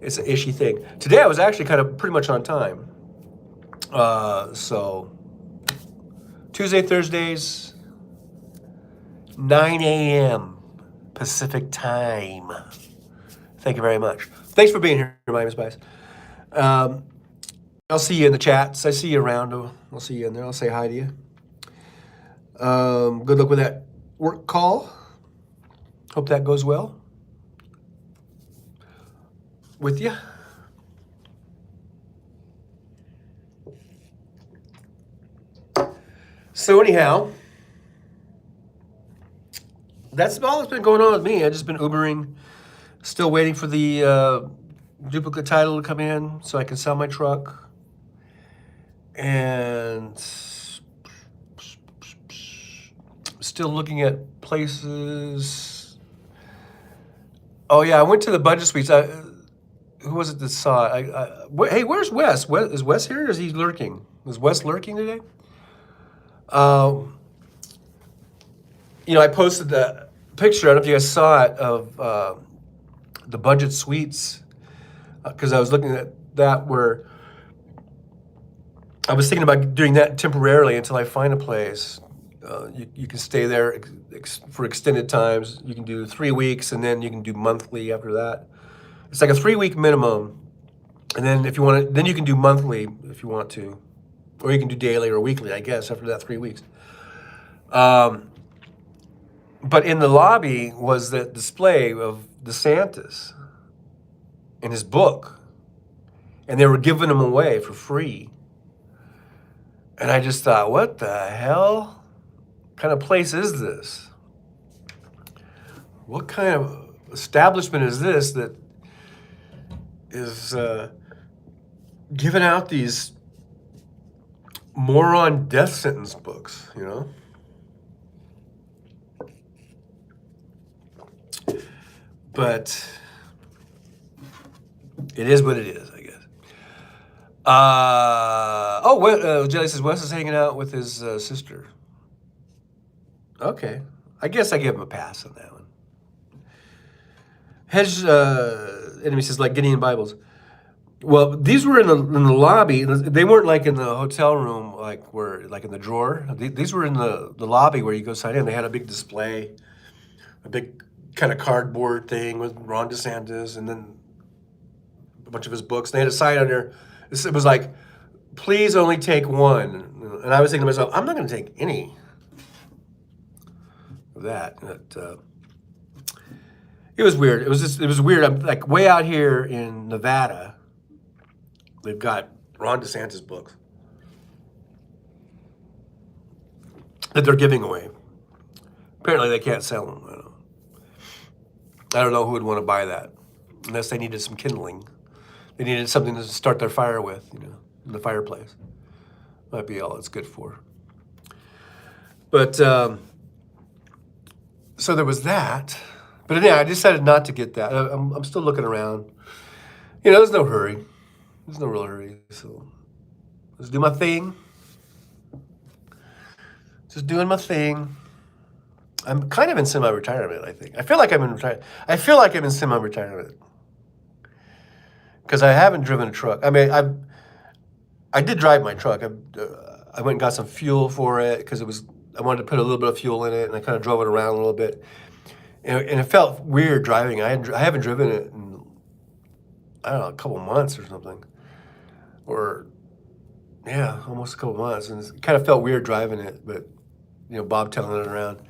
It's an ishy thing. Today I was actually kind of pretty much on time. So Tuesday, Thursdays, 9 a.m. Pacific time. Thank you very much. Thanks for being here, Miami Spice. I'll see you in the chats. I see you around. I'll see you in there. I'll say hi to you. Good luck with that work call. Hope that goes well with you. So anyhow, that's all that's been going on with me. I've just been Ubering, still waiting for the duplicate title to come in so I can sell my truck. And still looking at places. Oh yeah, I went to the Budget Suites. Who was it that saw it? Hey, where's Wes? Is Wes here or is he lurking? Is Wes lurking today? I posted the picture, I don't know if you guys saw it, of the Budget Suites, because I was looking at that where I was thinking about doing that temporarily until I find a place. You can stay there for extended times. You can do 3 weeks, and then you can do monthly after that. It's like a 3-week minimum, and then if you want to, then you can do monthly if you want to, or you can do daily or weekly, I guess, after that 3 weeks. But in the lobby was that display of DeSantis and his book, and they were giving them away for free. And I just thought, what the hell kind of place is this? What kind of establishment is this that is giving out these moron death sentence books, But It is what it is, I guess. Jelly says Wes is hanging out with his sister. Okay. I guess I give him a pass on that one. Hedge Enemy says, like Gideon Bibles. Well, these were in the lobby. They weren't like in the hotel room, like in the drawer. These were in the lobby where you go sign in. They had a big display, a big kind of cardboard thing with Ron DeSantis, and then a bunch of his books. They had a sign on there. It was like, please only take one. And I was thinking to myself, I'm not going to take any of that. It was weird. It was weird. I'm like way out here in Nevada. They've got Ron DeSantis books that they're giving away. Apparently they can't sell them. I don't know who would want to buy that unless they needed some kindling. They needed something to start their fire with, in the fireplace. Might be all it's good for. But, so there was that. But yeah, I decided not to get that. I'm still looking around. There's no hurry. There's no real hurry. So let's do my thing. Just doing my thing. I'm kind of in semi-retirement, I think. I feel like I'm in semi-retirement. Because I haven't driven a truck. I mean, I did drive my truck. I went and got some fuel for it because I wanted to put a little bit of fuel in it, and I kind of drove it around a little bit. And it felt weird driving. I haven't driven it in, I don't know, a couple months or something. Or, yeah, almost a couple months. And it kind of felt weird driving it, but, bobtailing it around.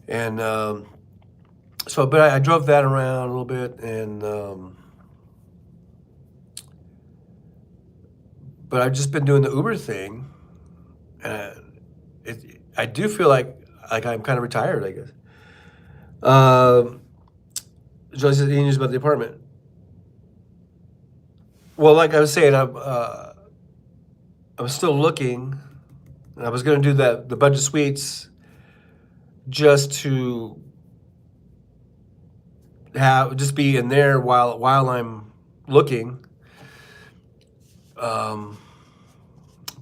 And but I drove that around a little bit, and but I've just been doing the Uber thing, and I do feel like I'm kind of retired, I guess. Joyce says news about the apartment. Well, like I was saying, I'm still looking. I was going to do the budget suites just to be in there while I'm looking. But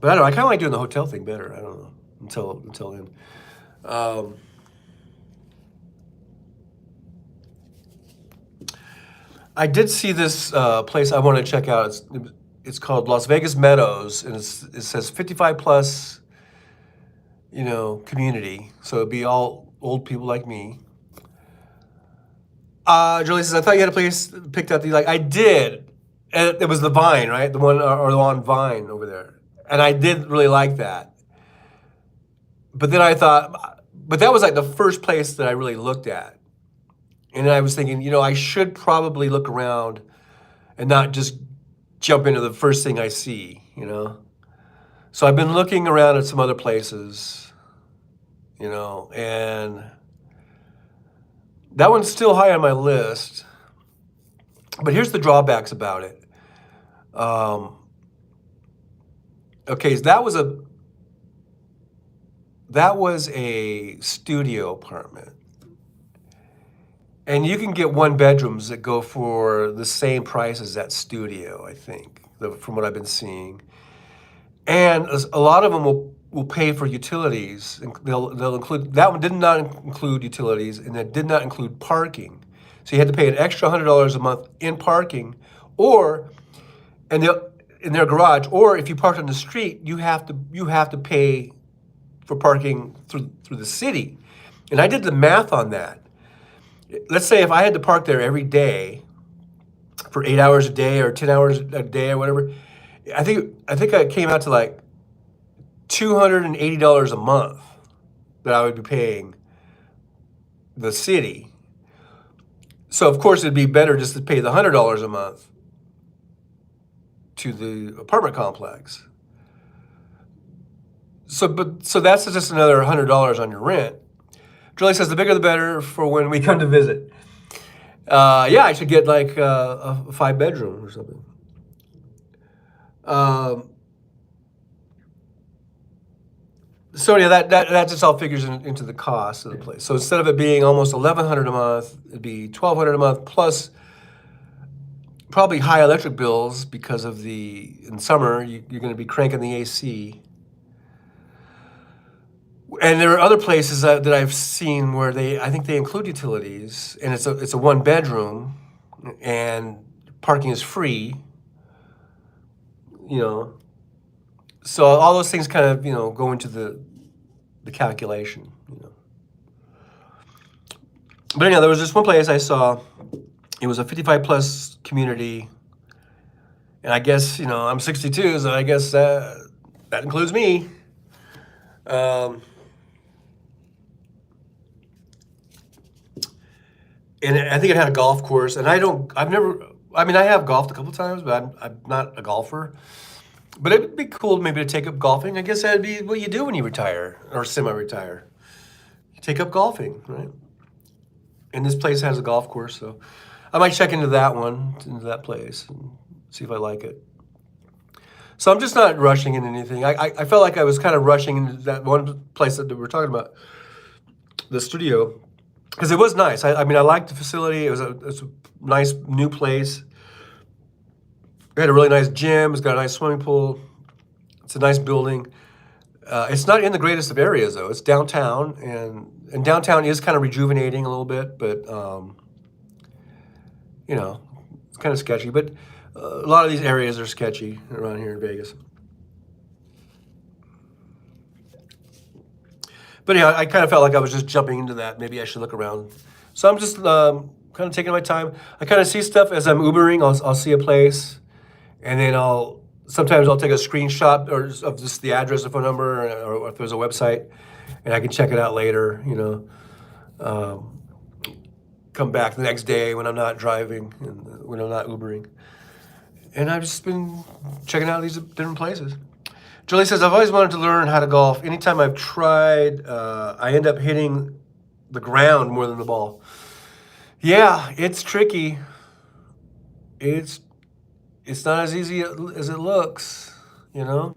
I don't know. I kind of like doing the hotel thing better. I don't know until then. I did see this place I want to check out. It's called Las Vegas Meadows, and it says 55 plus, community. So it'd be all old people like me. Julie says, I thought you had a place picked out. I did. And it was the Vine, right? The one on Vine over there. And I did really like that. But then I thought, but that was like the first place that I really looked at. And I was thinking, I should probably look around and not just jump into the first thing I see, So I've been looking around at some other places, and that one's still high on my list. But here's the drawbacks about it. Okay, so that was a studio apartment. And you can get one bedrooms that go for the same price as that studio, I think, from what I've been seeing. And a lot of them will pay for utilities. They'll include, that one did not include utilities, and it did not include parking. So you had to pay an extra $100 a month in parking, or in their garage, or if you parked on the street, you have to pay for parking through the city. And I did the math on that. Let's say if I had to park there every day for 8 hours a day or 10 hours a day or whatever, I think I came out to like $280 a month that I would be paying the city. So of course it'd be better just to pay the $100 a month to the apartment complex. So that's just another $100 on your rent. Julie says the bigger the better for when we come to visit. Yeah, I should get like a 5-bedroom or something. So yeah, that just all figures into the cost of the place. So instead of it being almost $1,100 a month, it'd be $1,200 a month plus probably high electric bills because of in summer, you're going to be cranking the AC. And there are other places that I've seen where I think they include utilities, and it's a one bedroom, and parking is free. You know, so all those things kind of go into the calculation. But anyhow, there was this one place I saw. It was a 55 plus community, and I guess I'm 62, so I guess that includes me. And I think it had a golf course, and I have golfed a couple times, but I'm not a golfer. But it'd be cool maybe to take up golfing. I guess that'd be what you do when you retire or semi-retire. You take up golfing, right? And this place has a golf course, so I might check into that place, and see if I like it. So I'm just not rushing into anything. I felt like I was kind of rushing into that one place that we were talking about, the studio, because it was nice. I mean, I liked the facility. It was a nice new place. It had a really nice gym. It's got a nice swimming pool. It's a nice building. It's not in the greatest of areas, though. It's downtown, and downtown is kind of rejuvenating a little bit, but it's kind of sketchy. But a lot of these areas are sketchy around here in Vegas. But yeah, I kind of felt like I was just jumping into that. Maybe I should look around. So I'm just kind of taking my time. I kind of see stuff as I'm Ubering. I'll see a place, and then sometimes I'll take a screenshot of just the address, the phone number, or if there's a website, and I can check it out later. Come back the next day when I'm not driving and when I'm not Ubering. And I've just been checking out these different places. Julie says, I've always wanted to learn how to golf. Anytime I've tried, I end up hitting the ground more than the ball. Yeah, it's tricky. It's not as easy as it looks, Yeah,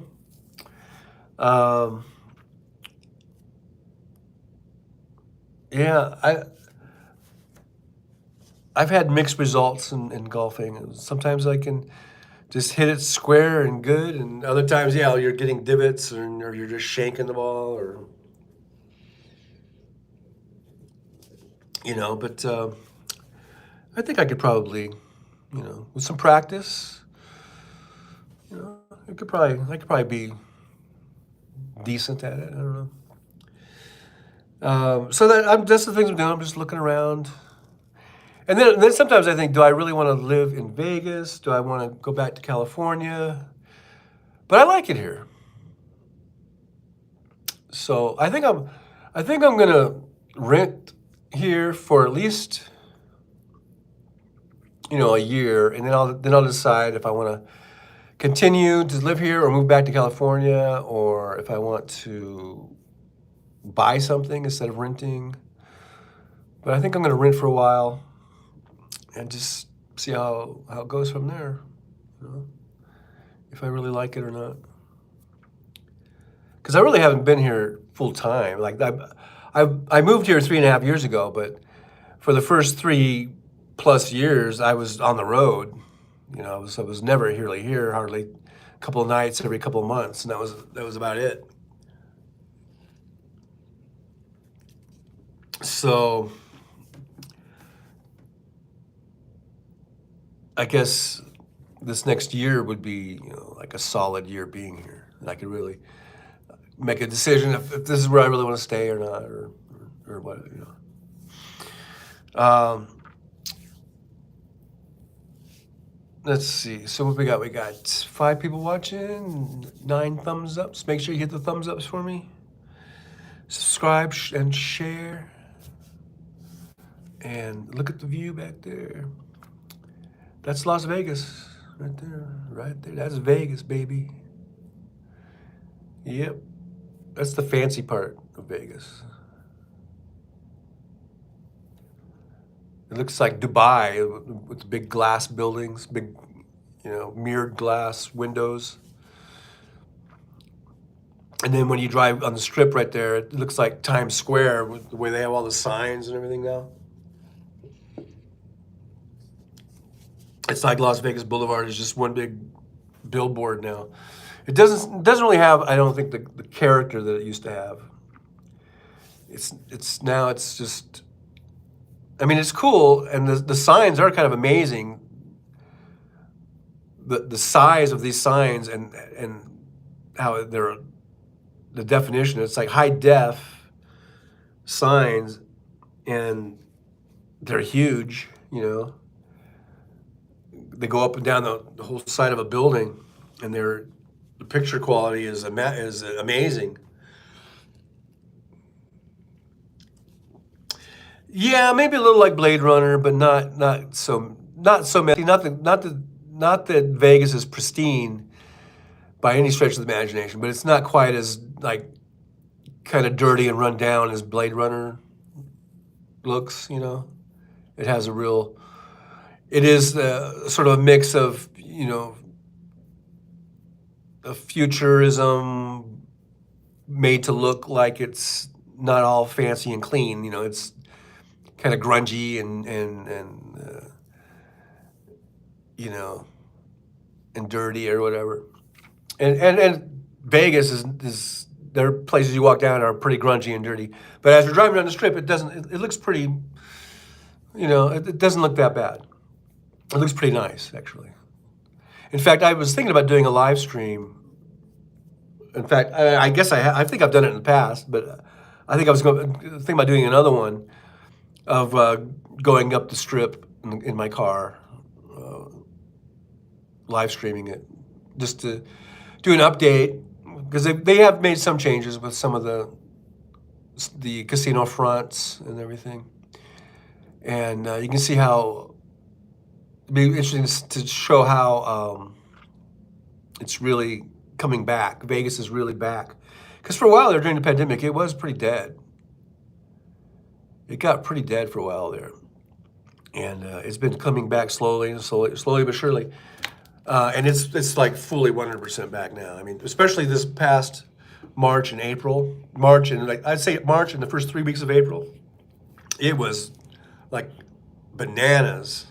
I've had mixed results in golfing. Sometimes I can just hit it square and good, and other times, you're getting divots, or you're just shanking the ball, But I think I could probably, with some practice, I could probably be decent at it. I don't know. So that's the things I'm doing. I'm just looking around. And then sometimes I think, do I really want to live in Vegas? Do I want to go back to California? But I like it here. So I think I'm gonna rent here for at least a year, and then I'll decide if I want to continue to live here or move back to California, or if I want to buy something instead of renting. But I think I'm gonna rent for a while and just see how it goes from there, if I really like it or not. Because I really haven't been here full time. Like I moved here 3.5 years ago, but for the first 3+ years, I was on the road. I was never really here, hardly a couple of nights every couple of months, and that was about it. So I guess this next year would be, like a solid year being here, and I could really make a decision if this is where I really want to stay or not, or what, Let's see. So what we got? We got 5 people watching, 9 thumbs ups. Make sure you hit the thumbs ups for me. Subscribe and share. And look at the view back there. That's Las Vegas, right there, right there. That's Vegas, baby. Yep, that's the fancy part of Vegas. It looks like Dubai with the big glass buildings, big, mirrored glass windows. And then when you drive on the strip right there, it looks like Times Square with the way they have all the signs and everything now. It's like Las Vegas Boulevard is just one big billboard now. It doesn't really have, I don't think, the character that it used to have. It's now it's just, I mean, it's cool, and the signs are kind of amazing. The size of these signs and how they're the definition. It's like high def signs, and they're huge. You know, they go up and down the whole side of a building, and the picture quality is amazing. Yeah, maybe a little like Blade Runner, but not so messy. Not that Vegas is pristine by any stretch of the imagination, but it's not quite as like kind of dirty and run down as Blade Runner looks. You know, it has a real. It is sort of a mix of a futurism made to look like it's not all fancy and clean. You know, it's kind of grungy and you know, and dirty or whatever. And Vegas is there are places you walk down are pretty grungy and dirty. But as you're driving down the strip, it doesn't. It looks pretty. You know, it doesn't look that bad. It looks pretty nice, actually. In fact, I was thinking about doing a live stream. In fact, I guess I think I've done it in the past, but I think I was going to think about doing another one of going up the strip in my car, live streaming it, just to do an update, because they have made some changes with some of the casino fronts and everything, and you can see how it'd be interesting to show how it's really coming back. Vegas is really back, because for a while there during the pandemic, it was pretty dead. It got pretty dead for a while there, and it's been coming back slowly but surely. And it's like fully 100% back now. I mean, especially this past March and April. March and like I'd say March and the first 3 weeks of April, it was like bananas.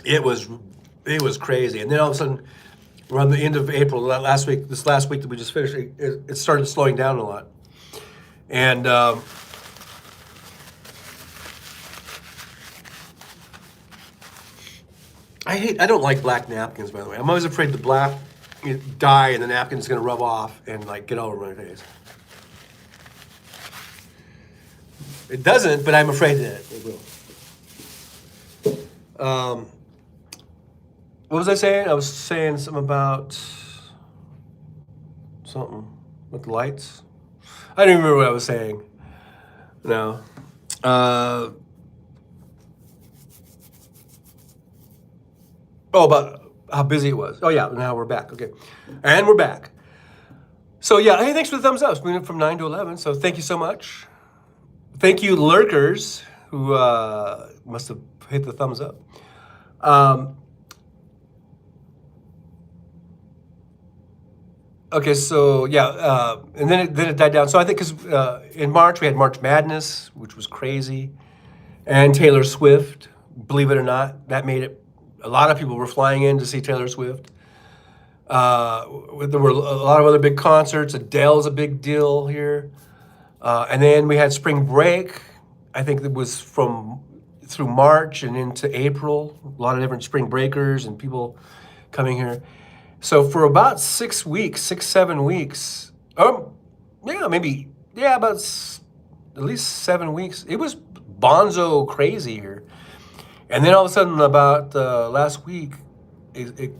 It was crazy. And then all of a sudden, around the end of April, this last week that we just finished, it started slowing down a lot. And I don't like black napkins, by the way. I'm always afraid the black dye and the napkin is going to rub off and like get all over my face. It doesn't, but I'm afraid that it will. What was I saying? I was saying something about something with the lights. I don't even remember what I was saying. No. About how busy it was. Oh, yeah, now we're back. Okay. And we're back. So, yeah, hey, thanks for the thumbs up. We went from 9 to 11, so thank you so much. Thank you, lurkers, who must have hit the thumbs up. Okay, so yeah, and then it died down. So I think because in March we had March Madness, which was crazy, and Taylor Swift. Believe it or not, that made it. A lot of people were flying in to see Taylor Swift. There were a lot of other big concerts. Adele's a big deal here, and then we had spring break. I think it was through March and into April. A lot of different spring breakers and people coming here. So for about 6 weeks, 7 weeks, about at least 7 weeks, it was bonzo crazy here. And then all of a sudden, about last week, it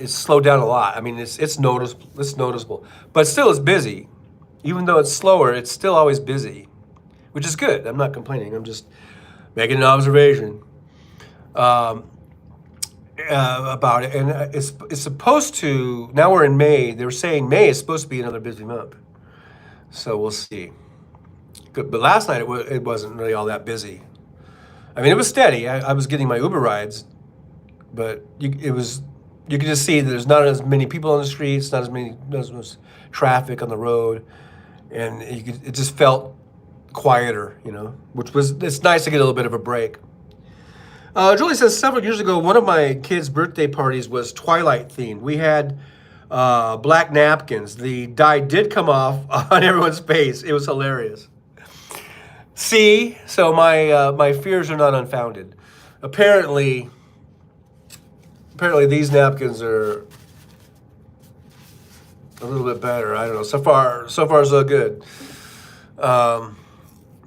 slowed down a lot. I mean, it's noticeable, but still it's busy. Even though it's slower, it's still always busy, which is good. I'm not complaining. I'm just making an observation. About it, and it's supposed to. Now we're in May. They were saying May is supposed to be another busy month, so we'll see. Good, but last night it wasn't really all that busy. I mean, it was steady. I was getting my Uber rides, but you could just see that there's not as many people on the streets, not as much traffic on the road, and it just felt quieter, it's nice to get a little bit of a break. Julie says, several years ago, one of my kids' birthday parties was Twilight themed. We had black napkins. The dye did come off on everyone's face. It was hilarious. See, so my fears are not unfounded. Apparently these napkins are a little bit better. I don't know. So far so good.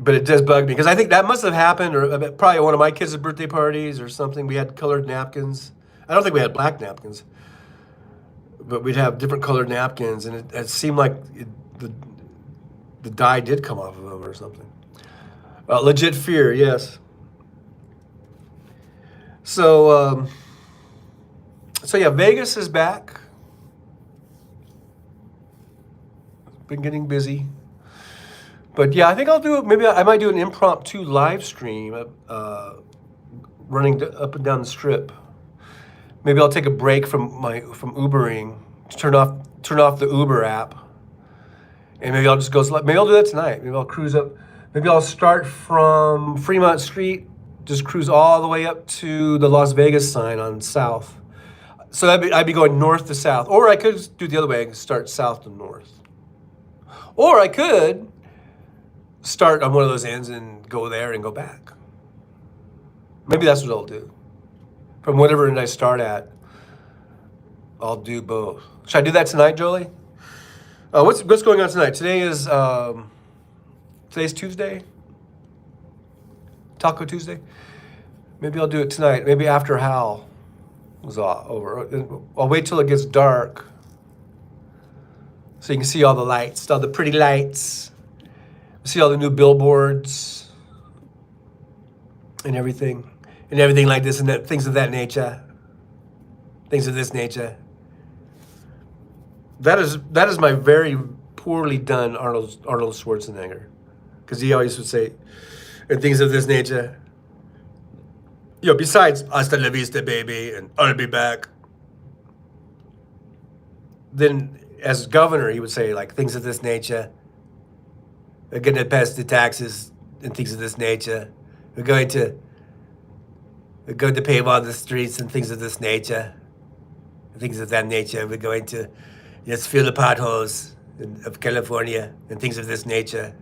But it does bug me because I think that must have happened, or probably one of my kids' birthday parties or something. We had colored napkins. I don't think we had black napkins, but we'd have different colored napkins, and it seemed like the dye did come off of them or something. Legit fear, yes. So yeah, Vegas is back. Been getting busy. But yeah, I think I'll do, maybe I might do an impromptu live stream running up and down the strip. Maybe I'll take a break from Ubering to turn off the Uber app. And maybe I'll just go, maybe I'll do that tonight. Maybe I'll cruise up, maybe I'll start from Fremont Street, just cruise all the way up to the Las Vegas sign on South. So I'd be going north to south. Or I could do it the other way and start south to north. Or I could start on one of those ends and go there and go back. Maybe that's what I'll do. From whatever end I start at, I'll do both. Should I do that tonight, Jolie? What's going on tonight? Today's Tuesday. Taco Tuesday. Maybe I'll do it tonight. Maybe after Hal was over. I'll wait till it gets dark so you can see all the lights, all the pretty lights. See all the new billboards and everything like this and that, things of that nature, things of this nature. That is my very poorly done Arnold Schwarzenegger, because he always would say, and things of this nature. Besides hasta la vista, baby, and I'll be back. Then, as governor, he would say like things of this nature. We're going to pass the taxes and things of this nature. We're going to pave all the streets and things of this nature. Things of that nature. We're going to just fill the potholes of California and things of this nature.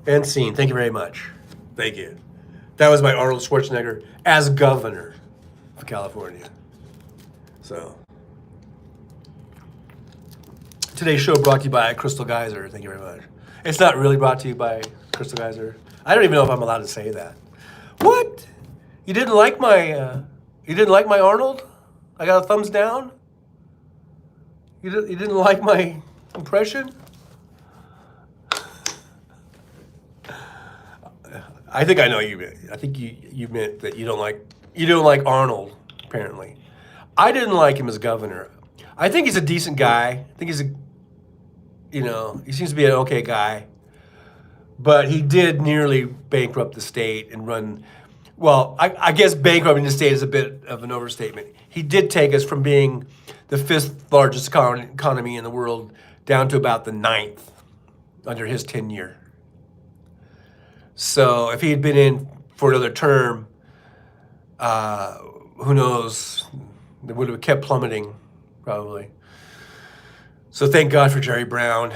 And scene. Thank you very much. Thank you. That was my Arnold Schwarzenegger as governor of California. So, today's show brought to you by Crystal Geyser. Thank you very much. It's not really brought to you by Crystal Geyser. I don't even know if I'm allowed to say that. What? You didn't like my Arnold? I got a thumbs down? You didn't like my impression? I think I know you meant. I think you meant that you don't like Arnold, apparently. I didn't like him as governor. I think he's a decent guy. I think he seems to be an okay guy. But he did nearly bankrupt the state and run, well, I guess bankrupting the state is a bit of an overstatement. He did take us from being the 5th largest economy in the world down to about the 9th under his tenure. So if he had been in for another term, who knows, it would have kept plummeting, probably. So thank God for Jerry Brown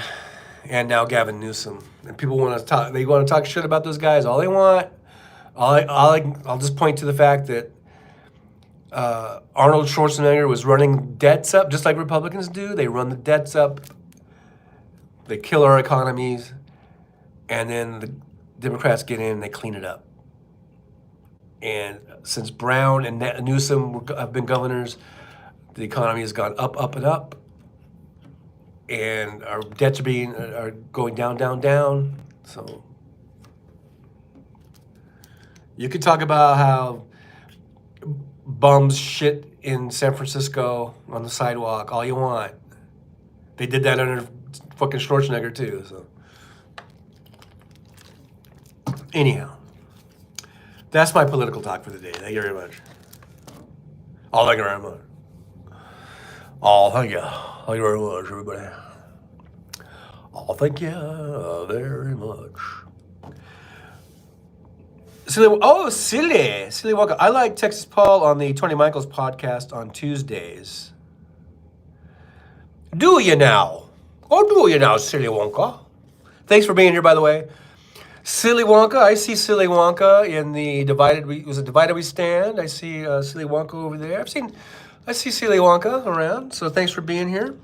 and now Gavin Newsom. And people want to talk shit about those guys all they want. I'll just point to the fact that Arnold Schwarzenegger was running debts up just like Republicans do. They run the debts up. They kill our economies. And then the Democrats get in and they clean it up. And since Brown and Newsom have been governors, the economy has gone up, up, and up. And our debts are going down, down, down. So you could talk about how bums shit in San Francisco on the sidewalk all you want. They did that under fucking Schwarzenegger too. So anyhow, that's my political talk for the day. Thank you very much. Thank you very much. Thank you very much, everybody. Oh, thank you very much. Silly Wonka. I like Texas Paul on the Tony Michaels podcast on Tuesdays. Do you now? Oh, do you now, Silly Wonka? Thanks for being here, by the way. Silly Wonka, I see Silly Wonka in the Divided We Stand. I see Silly Wonka over there. I see Silly Wonka around, so thanks for being here.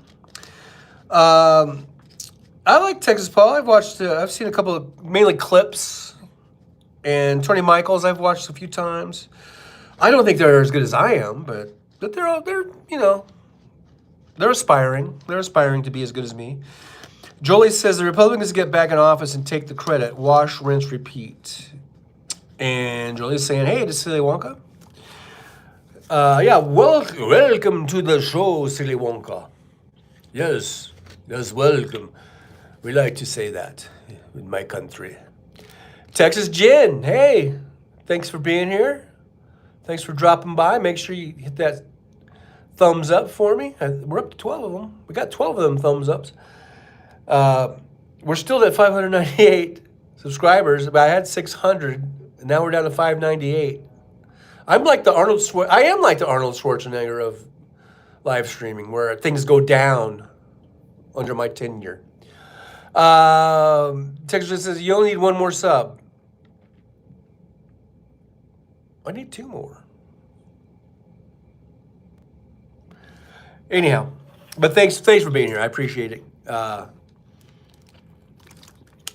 I like Texas Paul. I've seen a couple of, mainly clips, and Tony Michaels I've watched a few times. I don't think they're as good as I am, but they're they're aspiring. They're aspiring to be as good as me. Jolie says the Republicans get back in office and take the credit. Wash, rinse, repeat. And Jolie's saying, hey, to Silly Wonka. Welcome to the show, Silly Wonka. Yes, welcome. We like to say that in my country. Texas Jen, hey, thanks for being here. Thanks for dropping by. Make sure you hit that thumbs up for me. We're up to 12 of them. We got 12 of them thumbs ups. We're still at 598 subscribers, but I had 600, and now we're down to 598. I am like the Arnold Schwarzenegger of live streaming, where things go down under my tenure. Texas says you only need one more sub. I need 2 more. Anyhow, but thanks for being here. I appreciate it.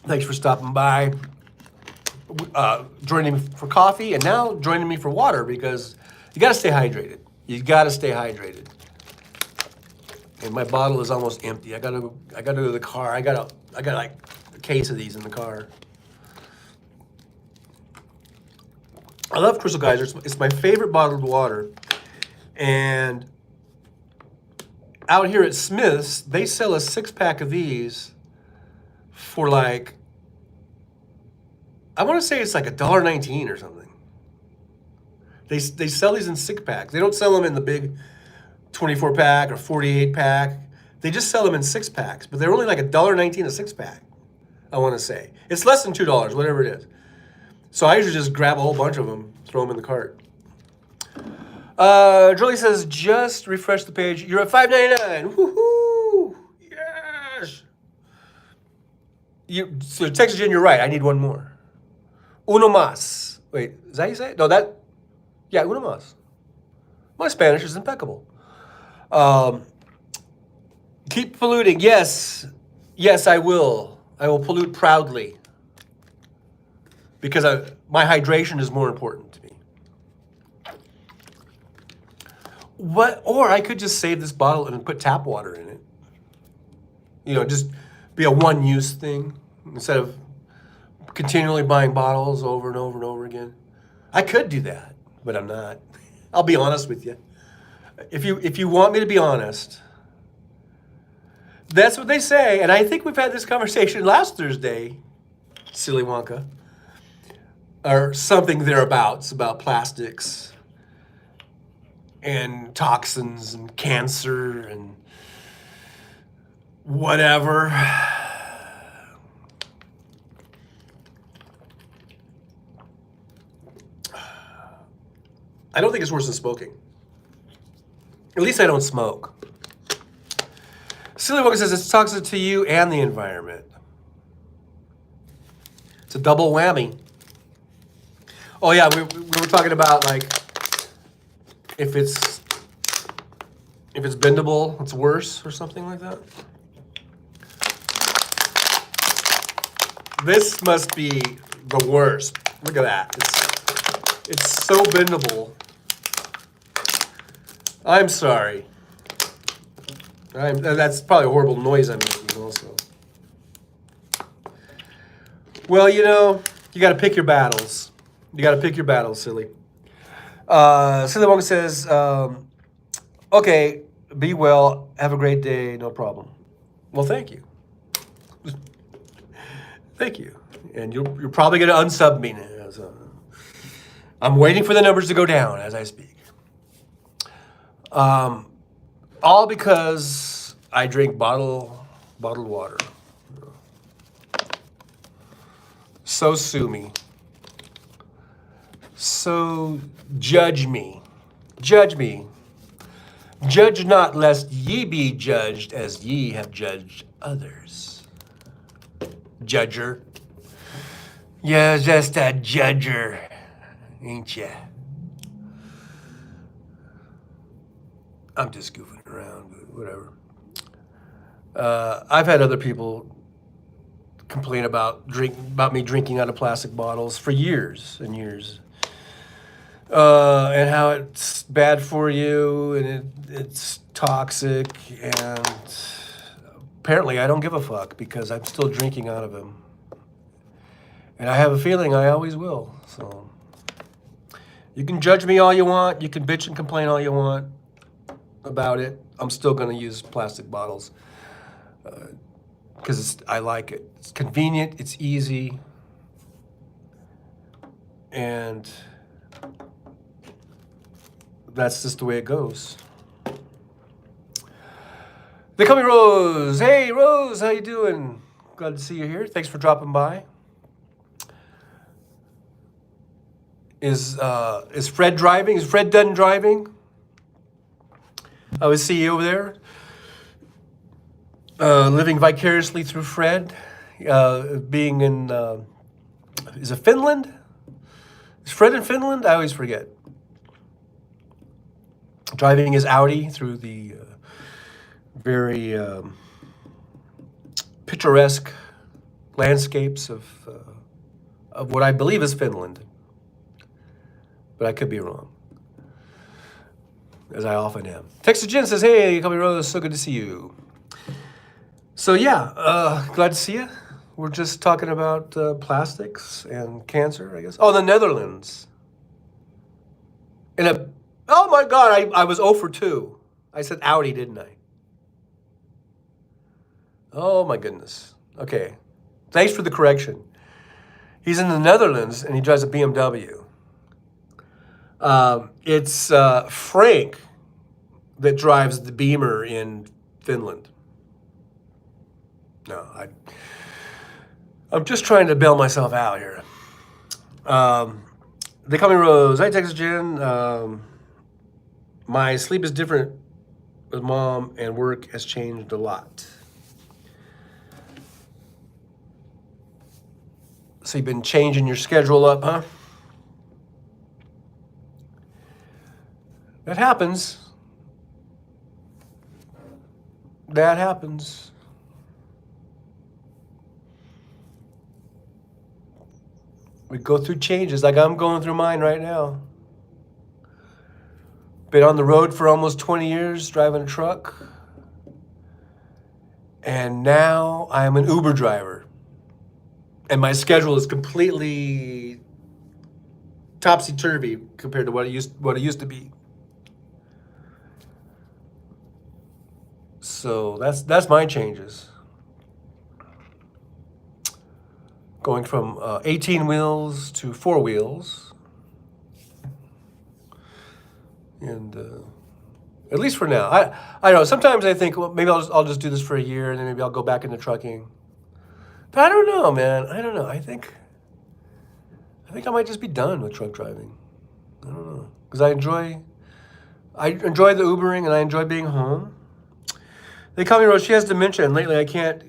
Thanks for stopping by, joining me for coffee, and now joining me for water, because you got to stay hydrated. You got to stay hydrated. And my bottle is almost empty. I gotta go to the car. I got like a case of these in the car. I love Crystal Geyser. It's my favorite bottled water. And out here at Smith's, they sell a 6-pack of these for like, I want to say it's like $1.19 or something. They sell these in 6-packs. They don't sell them in the big 24-pack or 48-pack. They just sell them in 6-packs, but they're only like $1.19 a 6-pack, I want to say. It's less than $2, whatever it is. So I usually just grab a whole bunch of them, throw them in the cart. Julie says, just refresh the page. You're at $5.99. Woohoo! Yes! So Texas Jen, you're right. I need one more. Uno más. Wait, is that how you say it? No, yeah, uno más. My Spanish is impeccable. Keep polluting. Yes, I will. I will pollute proudly. Because my hydration is more important to me. Or I could just save this bottle and put tap water in it. Just be a one-use thing instead of continually buying bottles over and over and over again. I could do that, but I'm not. I'll be honest with you. If you want me to be honest, that's what they say. And I think we've had this conversation last Thursday, Silly Wonka, or something thereabouts, about plastics and toxins and cancer and whatever. I don't think it's worse than smoking. At least I don't smoke. Silly Wonka says it's toxic to you and the environment. It's a double whammy. Oh yeah, we were talking about like if it's bendable, it's worse or something like that. This must be the worst. Look at that. It's so bendable. I'm sorry. That's probably a horrible noise I'm making also. Well, you got to pick your battles. You got to pick your battles, Silly. Silly Wonka says, okay, be well, have a great day, no problem. Well, thank you. Thank you. And you're probably going to unsub me now. So I'm waiting for the numbers to go down as I speak. All because I drink bottled water. So sue me. So judge me. Judge me. Judge not, lest ye be judged as ye have judged others. Judger. You're just a judger, ain't ya? I'm just goofing around, but whatever. I've had other people complain about me drinking out of plastic bottles for years and years, and how it's bad for you and it's toxic. And apparently, I don't give a fuck because I'm still drinking out of them, and I have a feeling I always will. So you can judge me all you want. You can bitch and complain all you want about it. I'm still going to use plastic bottles because I like it. It's convenient, it's easy, and that's just the way it goes. They call me Rose. Hey, Rose, how you doing? Glad to see you here. Thanks for dropping by. Is Fred driving? Is Fred done driving? I always see you over there, living vicariously through Fred, being in, is it Finland? Is Fred in Finland? I always forget. Driving his Audi through the very picturesque landscapes of what I believe is Finland, but I could be wrong, as I often am. Texas Jen says, hey, Cubby Rose, so good to see you. So yeah, glad to see you. We're just talking about plastics and cancer, I guess. Oh, the Netherlands. Oh my God, I was 0 for 2. I said Audi, didn't I? Oh my goodness. Okay, thanks for the correction. He's in the Netherlands and he drives a BMW. It's Frank that drives the Beamer in Finland. No, I'm just trying to bail myself out here. They call me Rose. Hi, Texas Jen. My sleep is different with mom and work has changed a lot. So you've been changing your schedule up, huh? That happens. That happens. We go through changes like I'm going through mine right now. Been on the road for almost 20 years driving a truck. And now I am an Uber driver. And my schedule is completely topsy-turvy compared to what it used to be. So that's my changes. Going from 18 wheels to 4 wheels. And at least for now. I don't know, sometimes I think, well, maybe I'll just do this for a year and then maybe I'll go back into trucking. But I don't know, man. I don't know. I think I might just be done with truck driving. I don't know. Because I enjoy the Ubering and I enjoy being home. They call me Rose. She has dementia and lately I can't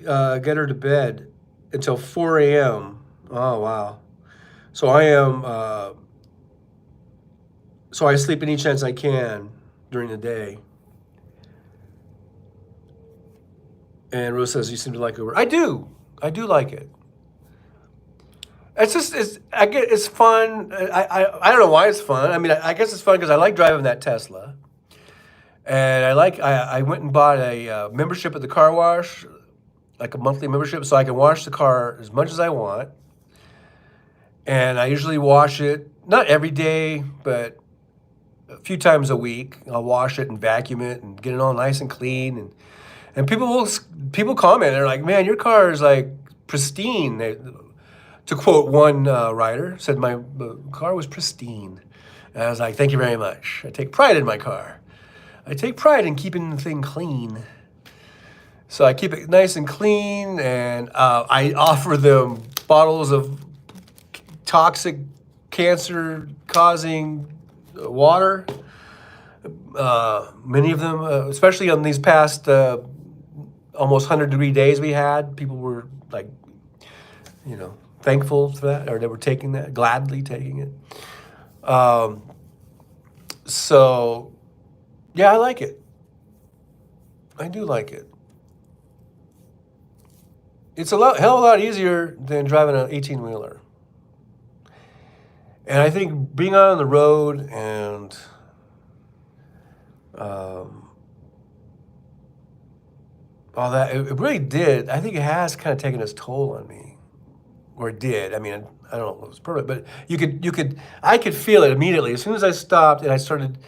get her to bed until 4 a.m. Oh, wow. So I am, so I sleep any chance I can during the day. And Rose says, you seem to like Uber. I do like it. It's fun. I don't know why it's fun. I mean, I guess it's fun because I like driving that Tesla. And I went and bought a membership at the car wash, like a monthly membership, so I can wash the car as much as I want. And I usually wash it, not every day, but a few times a week. I'll wash it and vacuum it and get it all nice and clean. And people comment, they're like, man, your car is like pristine. To quote one writer, said my car was pristine. And I was like, thank you very much. I take pride in my car. I take pride in keeping the thing clean. So I keep it nice and clean, and I offer them bottles of toxic, cancer-causing water. Many of them, especially on these past almost 100-degree days we had, people were like, thankful for that, or they were taking that, gladly taking it. So, yeah, I like it. I do like it. It's hell of a lot easier than driving an 18-wheeler. And I think being out on the road and all that, it really did. I think it has kind of taken its toll on me, or it did. I mean, I don't know if it was perfect, but I could feel it immediately as soon as I stopped and I started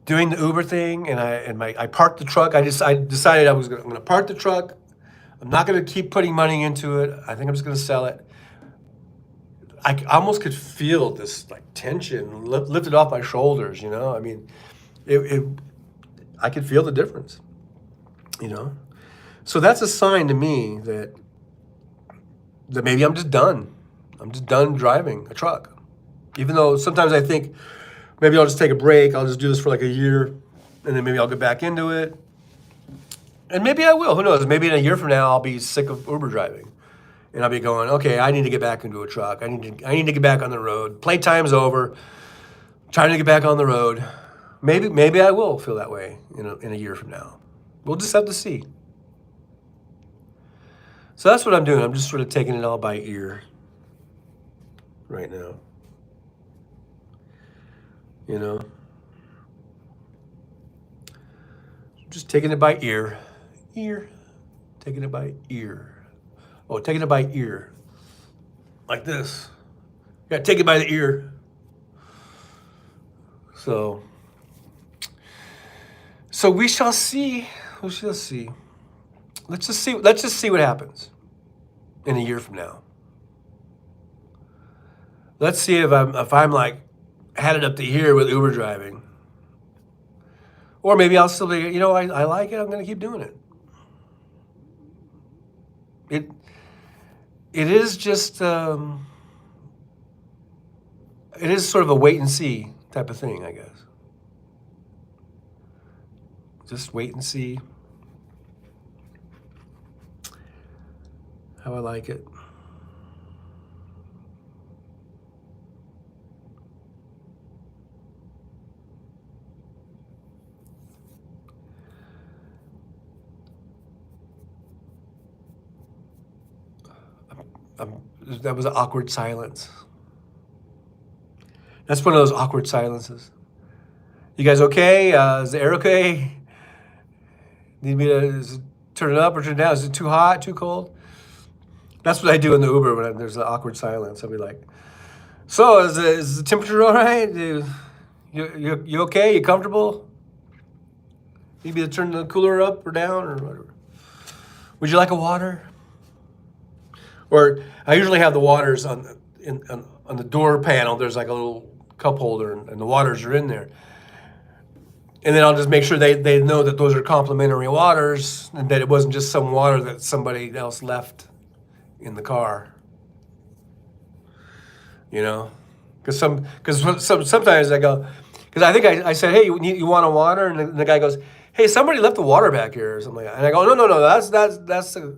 doing the Uber thing, and I parked the truck. I decided I'm going to park the truck. I'm not going to keep putting money into it. I think I'm just going to sell it. I almost could feel this like tension lifted off my shoulders. I mean, I could feel the difference. So that's a sign to me that maybe I'm just done. I'm just done driving a truck. Even though sometimes I think maybe I'll just take a break. I'll just do this for like a year, and then maybe I'll get back into it. And maybe I will. Who knows? Maybe in a year from now, I'll be sick of Uber driving, and I'll be going, okay, I need to get back into a truck. I need to get back on the road. Playtime's over. Trying to get back on the road. Maybe I will feel that way in a year from now. We'll just have to see. So that's what I'm doing. I'm just sort of taking it all by ear right now. Just taking it by ear. Taking it by ear. Oh, taking it by ear. Like this. Yeah, take it by the ear. So we shall see. We shall see. Let's just see what happens in a year from now. Let's see if I'm like had it up to here with Uber driving. Or maybe I'll still be, I like it. I'm going to keep doing it. It is just, it is sort of a wait and see type of thing, I guess. Just wait and see how I like it. That was an awkward silence. That's one of those awkward silences. You guys okay? Is the air okay? Need me to turn it up or turn it down? Is it too hot, too cold? That's what I do in the Uber when there's an awkward silence. I'll be like, so is the temperature all right? You okay? You comfortable? Need me to turn the cooler up or down or whatever? Would you like a water? Or I usually have the waters on the door panel. There's like a little cup holder, and the waters are in there. And then I'll just make sure they know that those are complimentary waters, and that it wasn't just some water that somebody else left in the car. Because sometimes I go, because I think I said, hey, you want a water? And the guy goes, hey, somebody left the water back here or something like that. And I go, no, that's a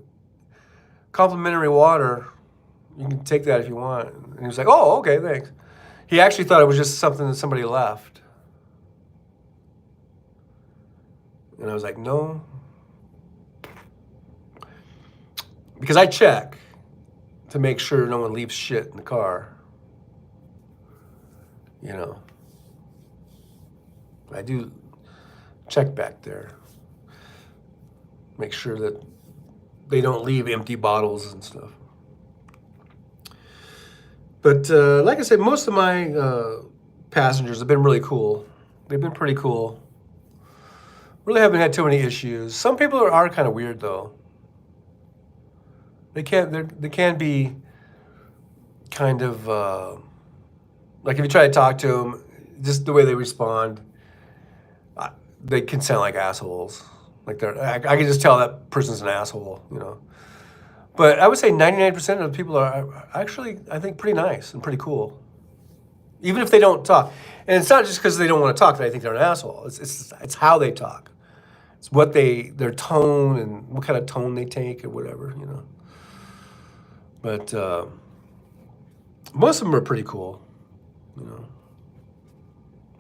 complimentary water. You can take that if you want. And he was like, oh, okay, thanks. He actually thought it was just something that somebody left. And I was like, no. Because I check to make sure no one leaves shit in the car. I do check back there. Make sure that they don't leave empty bottles and stuff. But like I said, most of my passengers have been really cool. They've been pretty cool. Really haven't had too many issues. Some people are kind of weird though. They can be kind of like if you try to talk to them, just the way they respond, they can sound like assholes. Like I can just tell that person's an asshole, you know. But I would say 99% of the people are actually, I think, pretty nice and pretty cool, even if they don't talk. And it's not just because they don't want to talk that I think they're an asshole. It's how they talk. It's what their tone and what kind of tone they take or whatever, you know. But most of them are pretty cool, you know.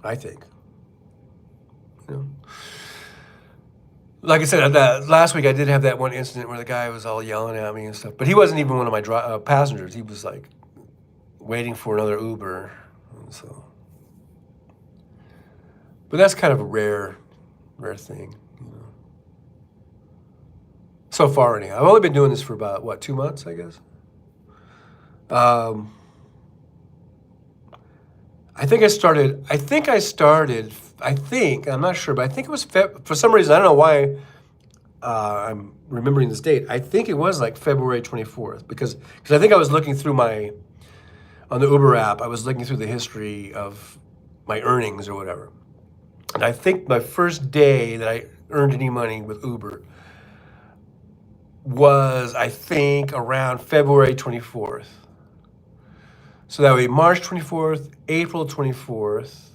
I think, you know. Like I said, last week I did have that one incident where the guy was all yelling at me and stuff. But he wasn't even one of my passengers. He was like waiting for another Uber. So, but that's kind of a rare thing, you know. So far, anyhow. I've only been doing this for about, what, 2 months, I guess? I'm not sure, but I think it was, for some reason, I don't know why I'm remembering this date. I think it was like February 24th, because I think I was looking through on the Uber app, I was looking through the history of my earnings or whatever. And I think my first day that I earned any money with Uber was, I think, around February 24th. So that would be March 24th, April 24th,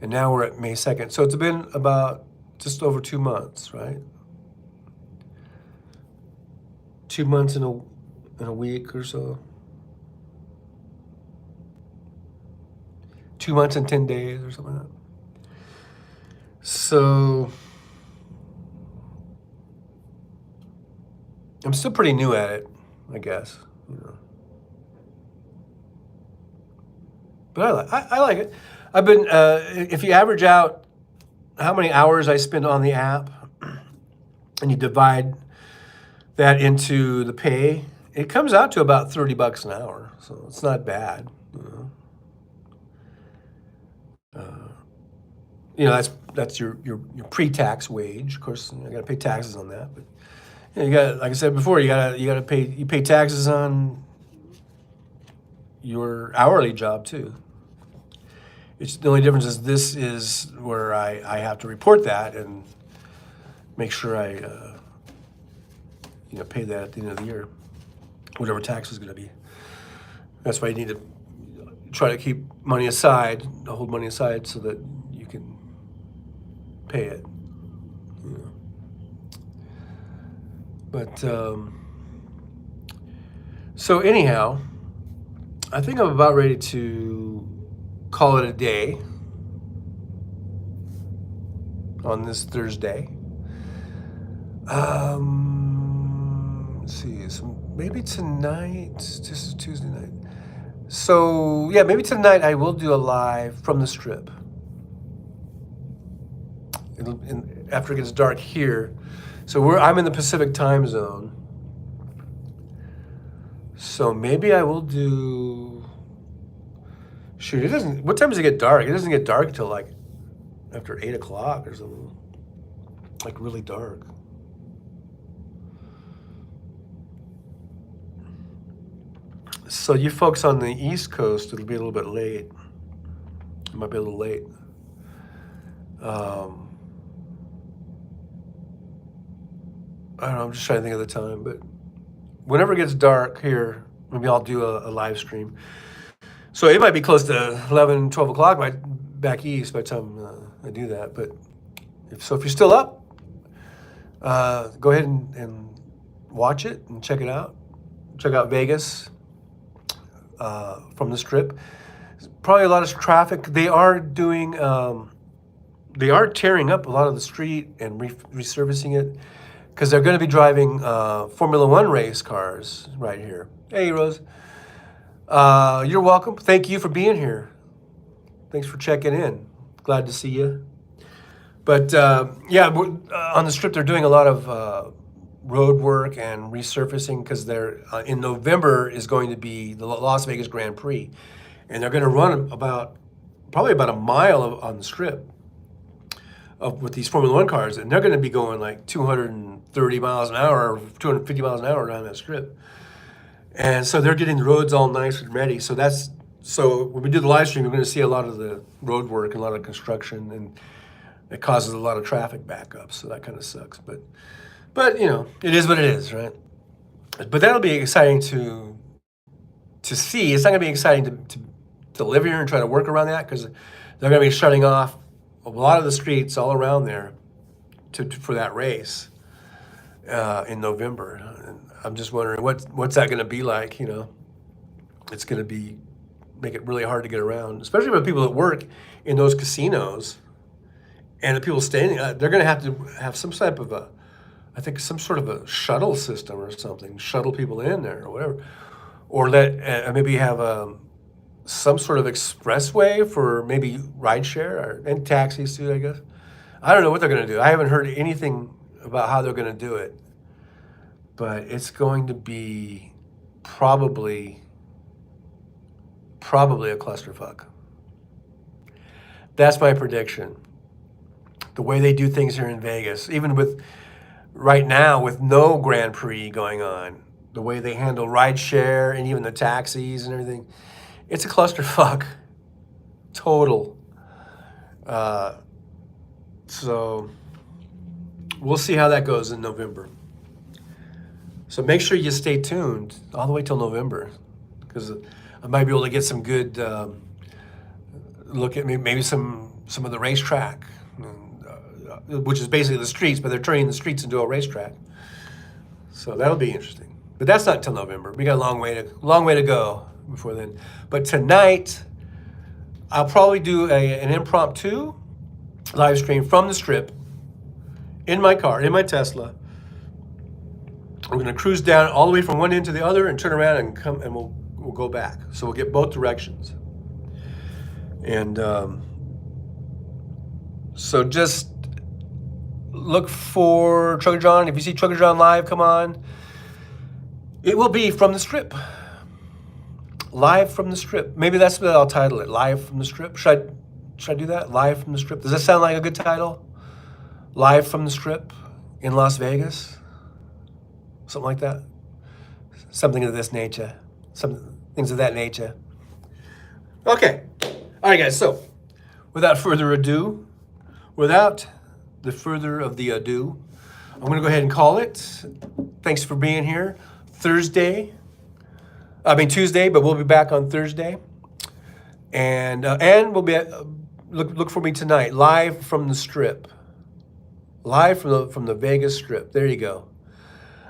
and now we're at May 2nd. So it's been about just over 2 months, right? 2 months in a week or so. 2 months and 10 days or something like that. So I'm still pretty new at it, I guess, you know. But I like it. I've been, if you average out how many hours I spend on the app and you divide that into the pay, it comes out to about $30 an hour. So it's not bad, you know. You know, that's your pre-tax wage. Of course, you got to pay taxes on that. But you know, you got, like I said before, you got to pay taxes on your hourly job too. It's the only difference is this is where I have to report that and make sure I pay that at the end of the year, whatever tax is going to be. That's why you need to try to keep money aside, hold money aside, so that you can pay it. You know. But so anyhow, I think I'm about ready to call it a day on this Thursday. Let's see, so maybe tonight, this is Tuesday night. So yeah, maybe tonight I will do a live from the Strip. After it gets dark here. So I'm in the Pacific time zone. So maybe I will do, shoot, what time does it get dark? It doesn't get dark until like after 8 o'clock or something. Like really dark. So you folks on the East Coast, it'll be a little bit late. It might be a little late. I don't know, I'm just trying to think of the time, but whenever it gets dark here, maybe I'll do a live stream. So it might be close to 11, 12 o'clock back east by the time I do that. But if you're still up, go ahead and watch it and check it out. Check out Vegas from the Strip. There's probably a lot of traffic. They are doing, they are tearing up a lot of the street and resurfacing it, because they're going to be driving Formula One race cars right here. Hey, Rose. You're welcome. Thank you for being here. Thanks for checking in. Glad to see you. But yeah, on the Strip, they're doing a lot of road work and resurfacing, because they're in November is going to be the Las Vegas Grand Prix, and they're going to run probably about a mile on the Strip with these Formula One cars, and they're going to be going like 230 miles an hour, or 250 miles an hour around that Strip. And so they're getting the roads all nice and ready. So when we do the live stream, we're going to see a lot of the road work and a lot of construction. And it causes a lot of traffic backups, so that kind of sucks. But you know, it is what it is, right? But that'll be exciting to see. It's not going to be exciting to live here and try to work around that because they're going to be shutting off a lot of the streets all around there for that race in November. And I'm just wondering what's that going to be like? You know, it's going to make it really hard to get around, especially for people that work in those casinos and the people standing. They're going to have some type of some sort of a shuttle system or something, shuttle people in there or whatever, or maybe have some sort of expressway for maybe rideshare and taxis too, I guess. I don't know what they're going to do. I haven't heard anything about how they're going to do it, but it's going to be probably a clusterfuck. That's my prediction. The way they do things here in Vegas, even right now with no Grand Prix going on, the way they handle rideshare and even the taxis and everything, it's a clusterfuck. Total. So we'll see how that goes in November. So make sure you stay tuned all the way till November, because I might be able to get some good look at maybe some of the racetrack, which is basically the streets, but they're turning the streets into a racetrack. So that'll be interesting. But that's not till November. We got a long way to go before then. But tonight, I'll probably do an impromptu live stream from the Strip in my car, in my Tesla. We're going to cruise down all the way from one end to the other and turn around and come, and we'll go back. So we'll get both directions. And so just look for Trucker John. If you see Trucker John live, come on. It will be from the Strip. Live from the Strip. Maybe that's what I'll title it. Live from the Strip. Should I do that? Live from the Strip. Does that sound like a good title? Live from the Strip in Las Vegas? Something like that. Something of this nature. Some things of that nature. Okay. All right, guys. So, without further ado, without the further of the ado, I'm going to go ahead and call it. Thanks for being here. Tuesday, but we'll be back on Thursday. And we'll be look for me tonight, live from the Strip. Live from the Vegas Strip. There you go.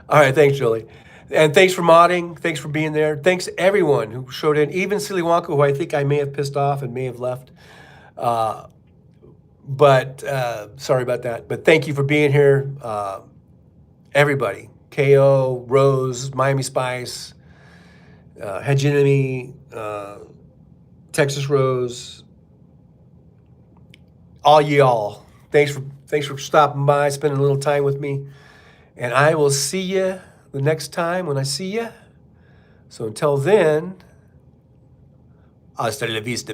All right, thanks, Julie. And thanks for modding. Thanks for being there. Thanks to everyone who showed in, even Silly Wonka, who I think I may have pissed off and may have left. But sorry about that. But thank you for being here. Everybody. KO, Rose, Miami Spice, Hegemony, Texas Rose, all y'all. Thanks for stopping by, spending a little time with me. And I will see you the next time when I see you. So until then, hasta la vista.